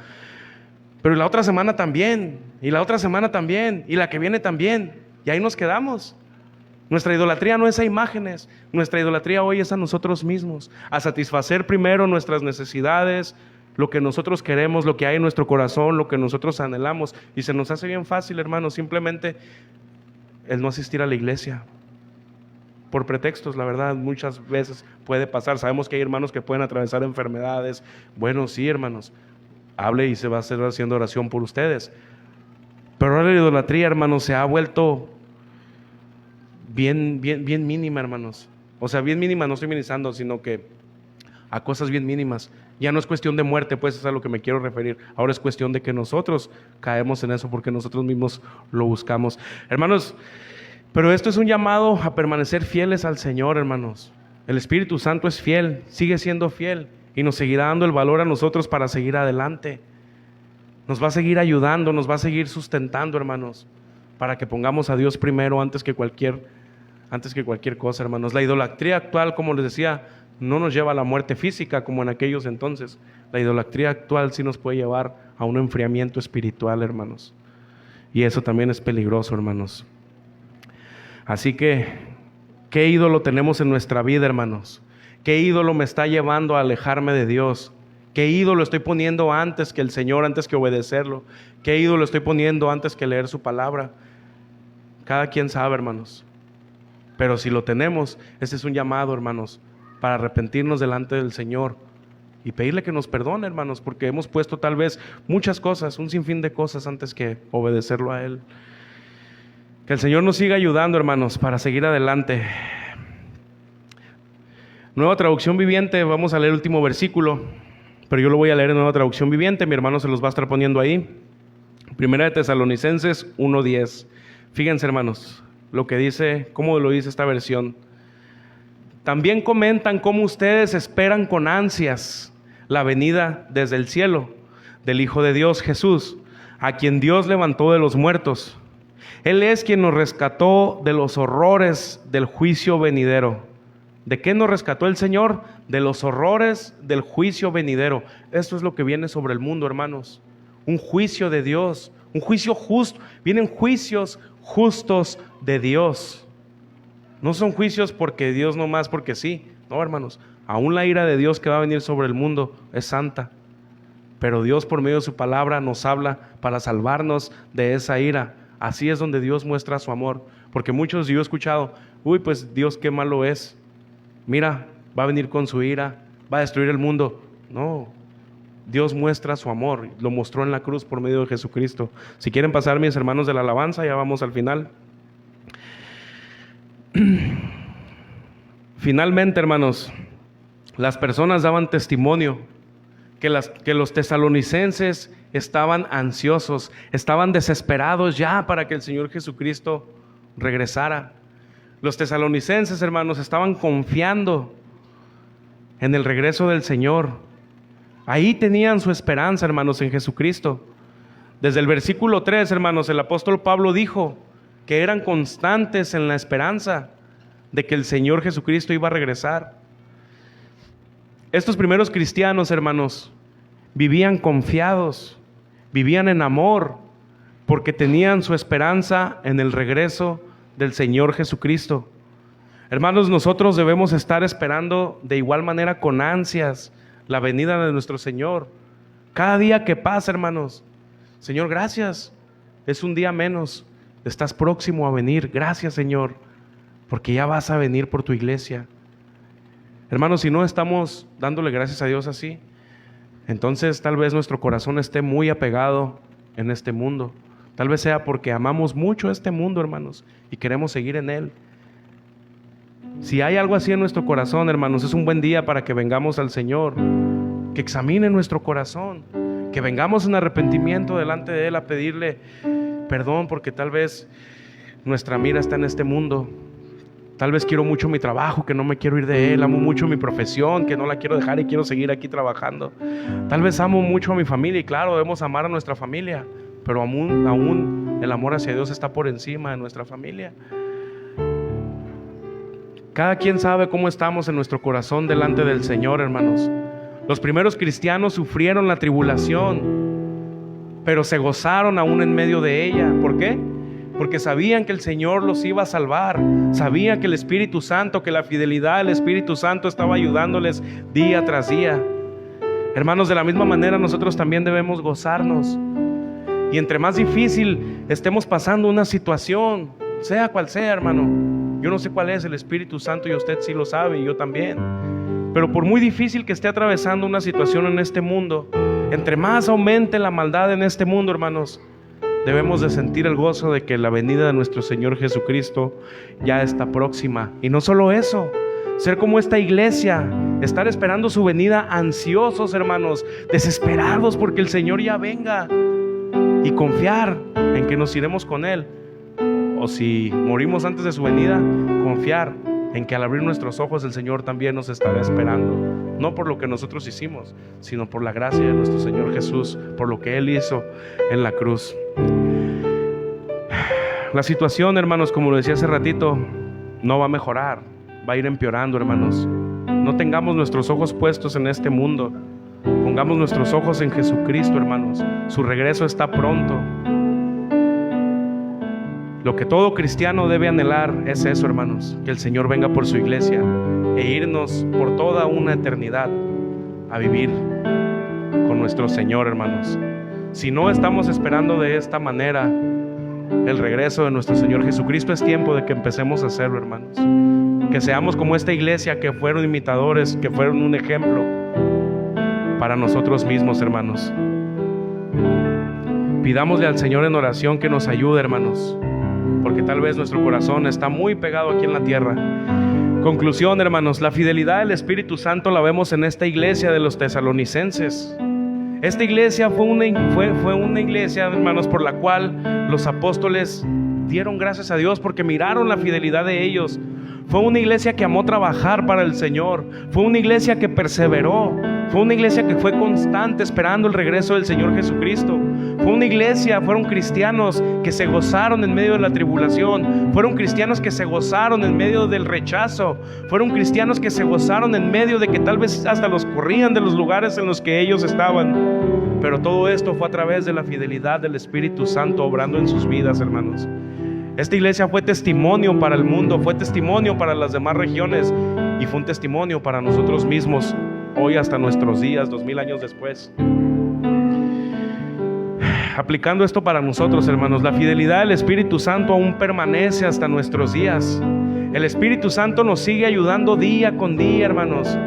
Pero la otra semana también, y la otra semana también, y la que viene también. Y ahí nos quedamos. Nuestra idolatría no es a imágenes. Nuestra idolatría hoy es a nosotros mismos. A satisfacer primero nuestras necesidades, lo que nosotros queremos, lo que hay en nuestro corazón, lo que nosotros anhelamos. Y se nos hace bien fácil, hermanos, simplemente el no asistir a la iglesia. Por pretextos, la verdad, muchas veces puede pasar. Sabemos que hay hermanos que pueden atravesar enfermedades. Bueno, sí, hermanos. Hable y se va a hacer haciendo oración por ustedes. Pero ahora la idolatría, hermanos, se ha vuelto bien mínima, hermanos. O sea, bien mínima, no estoy minimizando, sino que a cosas bien mínimas. Ya no es cuestión de muerte, pues es a lo que me quiero referir. Ahora es cuestión de que nosotros caemos en eso porque nosotros mismos lo buscamos. Hermanos, pero esto es un llamado a permanecer fieles al Señor, hermanos. El Espíritu Santo es fiel, sigue siendo fiel y nos seguirá dando el valor a nosotros para seguir adelante. Nos va a seguir ayudando, nos va a seguir sustentando, hermanos, para que pongamos a Dios primero antes que cualquier cosa, hermanos. La idolatría actual, como les decía, no nos lleva a la muerte física como en aquellos entonces. La idolatría actual sí nos puede llevar a un enfriamiento espiritual, hermanos. Y eso también es peligroso, hermanos. Así que, ¿qué ídolo tenemos en nuestra vida, hermanos? ¿Qué ídolo me está llevando a alejarme de Dios? ¿Qué ídolo estoy poniendo antes que el Señor, antes que obedecerlo? ¿Qué ídolo estoy poniendo antes que leer su palabra? Cada quien sabe, hermanos. Pero si lo tenemos, este es un llamado, hermanos, para arrepentirnos delante del Señor y pedirle que nos perdone, hermanos, porque hemos puesto tal vez muchas cosas, un sinfín de cosas antes que obedecerlo a Él. Que el Señor nos siga ayudando, hermanos, para seguir adelante. Nueva Traducción Viviente, vamos a leer el último versículo, pero yo lo voy a leer en Nueva Traducción Viviente, mi hermano se los va a estar poniendo ahí. Primera de Tesalonicenses 1:10. Fíjense, hermanos, lo que dice, cómo lo dice esta versión. También comentan cómo ustedes esperan con ansias la venida desde el cielo del Hijo de Dios, Jesús, a quien Dios levantó de los muertos. Él es quien nos rescató de los horrores del juicio venidero. ¿De qué nos rescató el Señor? De los horrores del juicio venidero. Esto es lo que viene sobre el mundo, hermanos. Un juicio de Dios, un juicio justo. Vienen juicios justos de Dios. No son juicios porque Dios nomás, porque sí. No, hermanos. Aún la ira de Dios que va a venir sobre el mundo es santa. Pero Dios por medio de su palabra nos habla para salvarnos de esa ira. Así es donde Dios muestra su amor. Porque muchos yo he escuchado, pues Dios qué malo es. Mira, va a venir con su ira, va a destruir el mundo. No, Dios muestra su amor, lo mostró en la cruz por medio de Jesucristo. Si quieren pasar, mis hermanos de la alabanza, ya vamos al final. Finalmente, hermanos, las personas daban testimonio que los tesalonicenses estaban ansiosos, estaban desesperados ya para que el Señor Jesucristo regresara. Los tesalonicenses, hermanos, estaban confiando en el regreso del Señor. Ahí tenían su esperanza, hermanos, en Jesucristo. Desde el versículo 3, hermanos, el apóstol Pablo dijo que eran constantes en la esperanza de que el Señor Jesucristo iba a regresar. Estos primeros cristianos, hermanos, vivían confiados, vivían en amor, porque tenían su esperanza en el regreso del Señor Jesucristo. Hermanos, nosotros debemos estar esperando de igual manera con ansias la venida de nuestro Señor. Cada día que pasa, hermanos, Señor, gracias, es un día menos, estás próximo a venir. Gracias, Señor, porque ya vas a venir por tu iglesia. Hermanos, si no estamos dándole gracias a Dios así, entonces tal vez nuestro corazón esté muy apegado en este mundo. Tal vez sea porque amamos mucho este mundo, hermanos, y queremos seguir en él. Si hay algo así en nuestro corazón, hermanos, es un buen día para que vengamos al Señor, que examine nuestro corazón, que vengamos en arrepentimiento delante de Él a pedirle perdón, porque tal vez nuestra mira está en este mundo. Tal vez quiero mucho mi trabajo, que no me quiero ir de él. Amo mucho mi profesión, que no la quiero dejar y quiero seguir aquí trabajando. Tal vez amo mucho a mi familia, y claro, debemos amar a nuestra familia, pero aún el amor hacia Dios está por encima de nuestra familia. Cada quien sabe cómo estamos en nuestro corazón delante del Señor, hermanos. Los primeros cristianos sufrieron la tribulación, pero se gozaron aún en medio de ella. ¿Por qué? Porque sabían que el Señor los iba a salvar, sabían que el Espíritu Santo, que la fidelidad del Espíritu Santo estaba ayudándoles día tras día. Hermanos, de la misma manera nosotros también debemos gozarnos. Y entre más difícil estemos pasando una situación, sea cual sea, hermano, yo no sé cuál es, el Espíritu Santo y usted sí lo sabe, y yo también. Pero por muy difícil que esté atravesando una situación en este mundo, entre más aumente la maldad en este mundo, hermanos, debemos de sentir el gozo de que la venida de nuestro Señor Jesucristo ya está próxima. Y no solo eso, ser como esta iglesia, estar esperando su venida ansiosos, hermanos, desesperados porque el Señor ya venga, y confiar en que nos iremos con Él. O si morimos antes de su venida, confiar en que al abrir nuestros ojos el Señor también nos estará esperando, no por lo que nosotros hicimos, sino por la gracia de nuestro Señor Jesús, por lo que Él hizo en la cruz. La situación, hermanos, como lo decía hace ratito, no va a mejorar, va a ir empeorando, hermanos. No tengamos nuestros ojos puestos en este mundo, pongamos nuestros ojos en Jesucristo, hermanos. Su regreso está pronto. Lo que todo cristiano debe anhelar es eso, hermanos, que el Señor venga por su iglesia e irnos por toda una eternidad a vivir con nuestro Señor, hermanos. Si no estamos esperando de esta manera el regreso de nuestro Señor Jesucristo, es tiempo de que empecemos a hacerlo, hermanos. Que seamos como esta iglesia, que fueron imitadores, que fueron un ejemplo para nosotros mismos, hermanos. Pidámosle al Señor en oración que nos ayude, hermanos, porque tal vez nuestro corazón está muy pegado aquí en la tierra. Conclusión, hermanos, la fidelidad del Espíritu Santo la vemos en esta iglesia de los tesalonicenses. Esta iglesia fue una iglesia, hermanos, por la cual los apóstoles dieron gracias a Dios porque miraron la fidelidad de ellos. Fue una iglesia que amó trabajar para el Señor. Fue una iglesia que perseveró. Fue una iglesia que fue constante esperando el regreso del Señor Jesucristo. Fue una iglesia, fueron cristianos que se gozaron en medio de la tribulación. Fueron cristianos que se gozaron en medio del rechazo. Fueron cristianos que se gozaron en medio de que tal vez hasta los corrían de los lugares en los que ellos estaban. Pero todo esto fue a través de la fidelidad del Espíritu Santo obrando en sus vidas, hermanos. Esta iglesia fue testimonio para el mundo, fue testimonio para las demás regiones y fue un testimonio para nosotros mismos hoy hasta nuestros días, 2000 años después. Aplicando esto para nosotros, hermanos, la fidelidad del Espíritu Santo aún permanece hasta nuestros días. El Espíritu Santo nos sigue ayudando día con día, hermanos.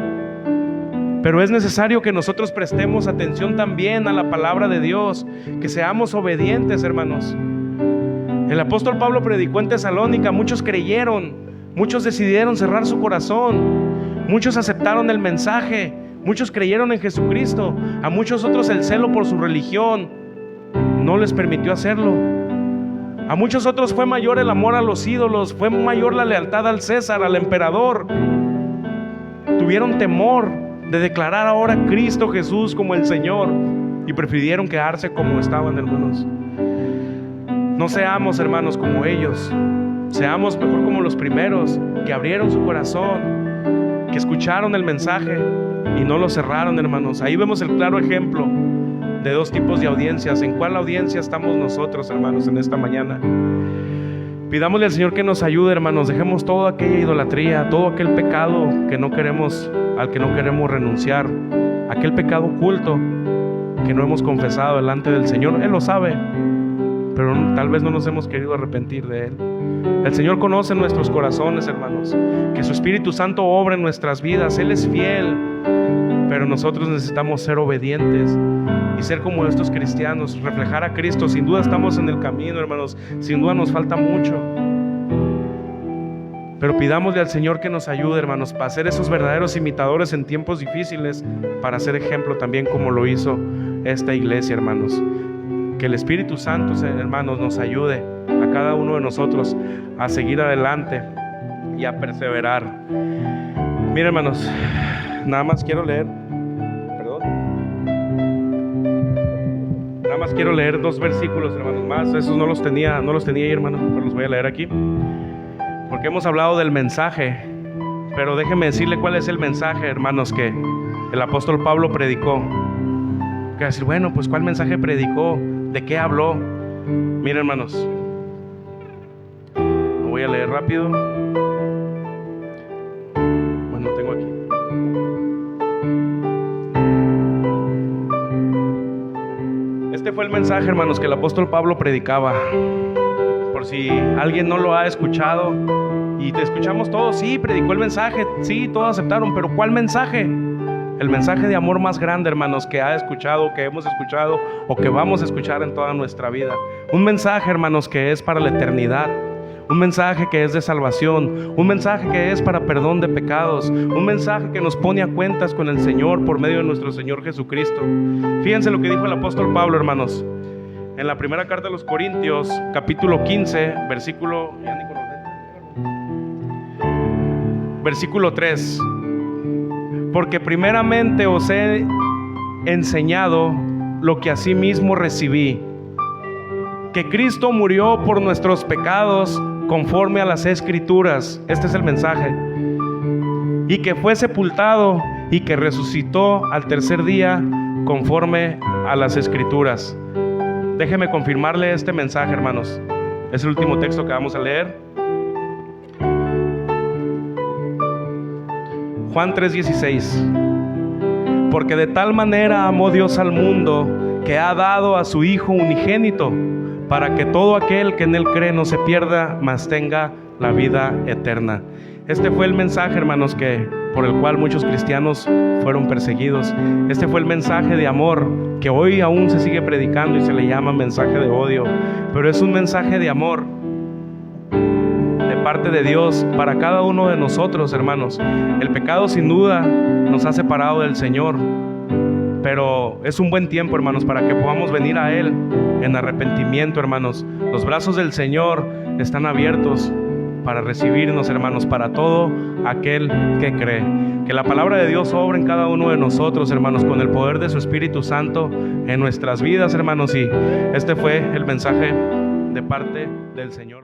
Pero es necesario que nosotros prestemos atención también a la palabra de Dios, que seamos obedientes, hermanos. El apóstol Pablo predicó en Tesalónica, muchos creyeron, muchos decidieron cerrar su corazón, muchos aceptaron el mensaje, muchos creyeron en Jesucristo. A muchos otros el celo por su religión no les permitió hacerlo. A muchos otros fue mayor el amor a los ídolos, fue mayor la lealtad al César, al emperador. Tuvieron temor de declarar ahora a Cristo Jesús como el Señor y prefirieron quedarse como estaban, hermanos. No seamos, hermanos, como ellos. Seamos mejor como los primeros, que abrieron su corazón, que escucharon el mensaje y no lo cerraron, hermanos. Ahí vemos el claro ejemplo de dos tipos de audiencias. ¿En cuál audiencia estamos nosotros, hermanos, en esta mañana? Pidámosle al Señor que nos ayude, hermanos. Dejemos toda aquella idolatría, todo aquel pecado que no queremos, al que no queremos renunciar, aquel pecado oculto que no hemos confesado delante del Señor. Él lo sabe, pero tal vez no nos hemos querido arrepentir de Él. El Señor conoce nuestros corazones, hermanos. Que su Espíritu Santo obra en nuestras vidas. Él es fiel, pero nosotros necesitamos ser obedientes y ser como estos cristianos, reflejar a Cristo. Sin duda estamos en el camino, hermanos. Sin duda nos falta mucho, Pero pidámosle al Señor que nos ayude, hermanos, para ser esos verdaderos imitadores en tiempos difíciles, para ser ejemplo también como lo hizo esta iglesia, hermanos. Que el Espíritu Santo, hermanos, nos ayude a cada uno de nosotros a seguir adelante y a perseverar. Miren, hermanos, nada más quiero leer, nada más quiero leer 2 versículos, hermanos, más. Esos no los tenía ahí, hermanos, pero los voy a leer aquí. Porque hemos hablado del mensaje, pero déjenme decirle cuál es el mensaje, hermanos, que el apóstol Pablo predicó. Que decir, bueno, pues ¿cuál mensaje predicó? ¿De qué habló? Miren, hermanos, lo voy a leer rápido. Bueno, tengo aquí. Este fue el mensaje, hermanos, que el apóstol Pablo predicaba. Por si alguien no lo ha escuchado, y te escuchamos todos, sí, predicó el mensaje, sí, todos aceptaron, pero ¿cuál mensaje? El mensaje de amor más grande, hermanos, que ha escuchado, que hemos escuchado o que vamos a escuchar en toda nuestra vida. Un mensaje, hermanos, que es para la eternidad. Un mensaje que es de salvación. Un mensaje que es para perdón de pecados. Un mensaje que nos pone a cuentas con el Señor por medio de nuestro Señor Jesucristo. Fíjense lo que dijo el apóstol Pablo, hermanos, en la primera carta de los Corintios, capítulo 15, versículo 3. Porque primeramente os he enseñado lo que asimismo recibí, que Cristo murió por nuestros pecados conforme a las Escrituras. Este es el mensaje. Y que fue sepultado y que resucitó al tercer día conforme a las Escrituras. Déjeme confirmarle este mensaje, hermanos. Es el último texto que vamos a leer. Juan 3:16. Porque de tal manera amó Dios al mundo, que ha dado a su Hijo unigénito, para que todo aquel que en Él cree no se pierda, mas tenga la vida eterna. Este fue el mensaje, hermanos, por el cual muchos cristianos fueron perseguidos. Este fue el mensaje de amor que hoy aún se sigue predicando y se le llama mensaje de odio. Pero es un mensaje de amor de parte de Dios para cada uno de nosotros, hermanos. El pecado sin duda nos ha separado del Señor, pero es un buen tiempo, hermanos, para que podamos venir a Él en arrepentimiento, hermanos. Los brazos del Señor están abiertos para recibirnos, hermanos, para todo aquel que cree. Que la palabra de Dios obre en cada uno de nosotros, hermanos, con el poder de su Espíritu Santo en nuestras vidas, hermanos. Y este fue el mensaje de parte del Señor.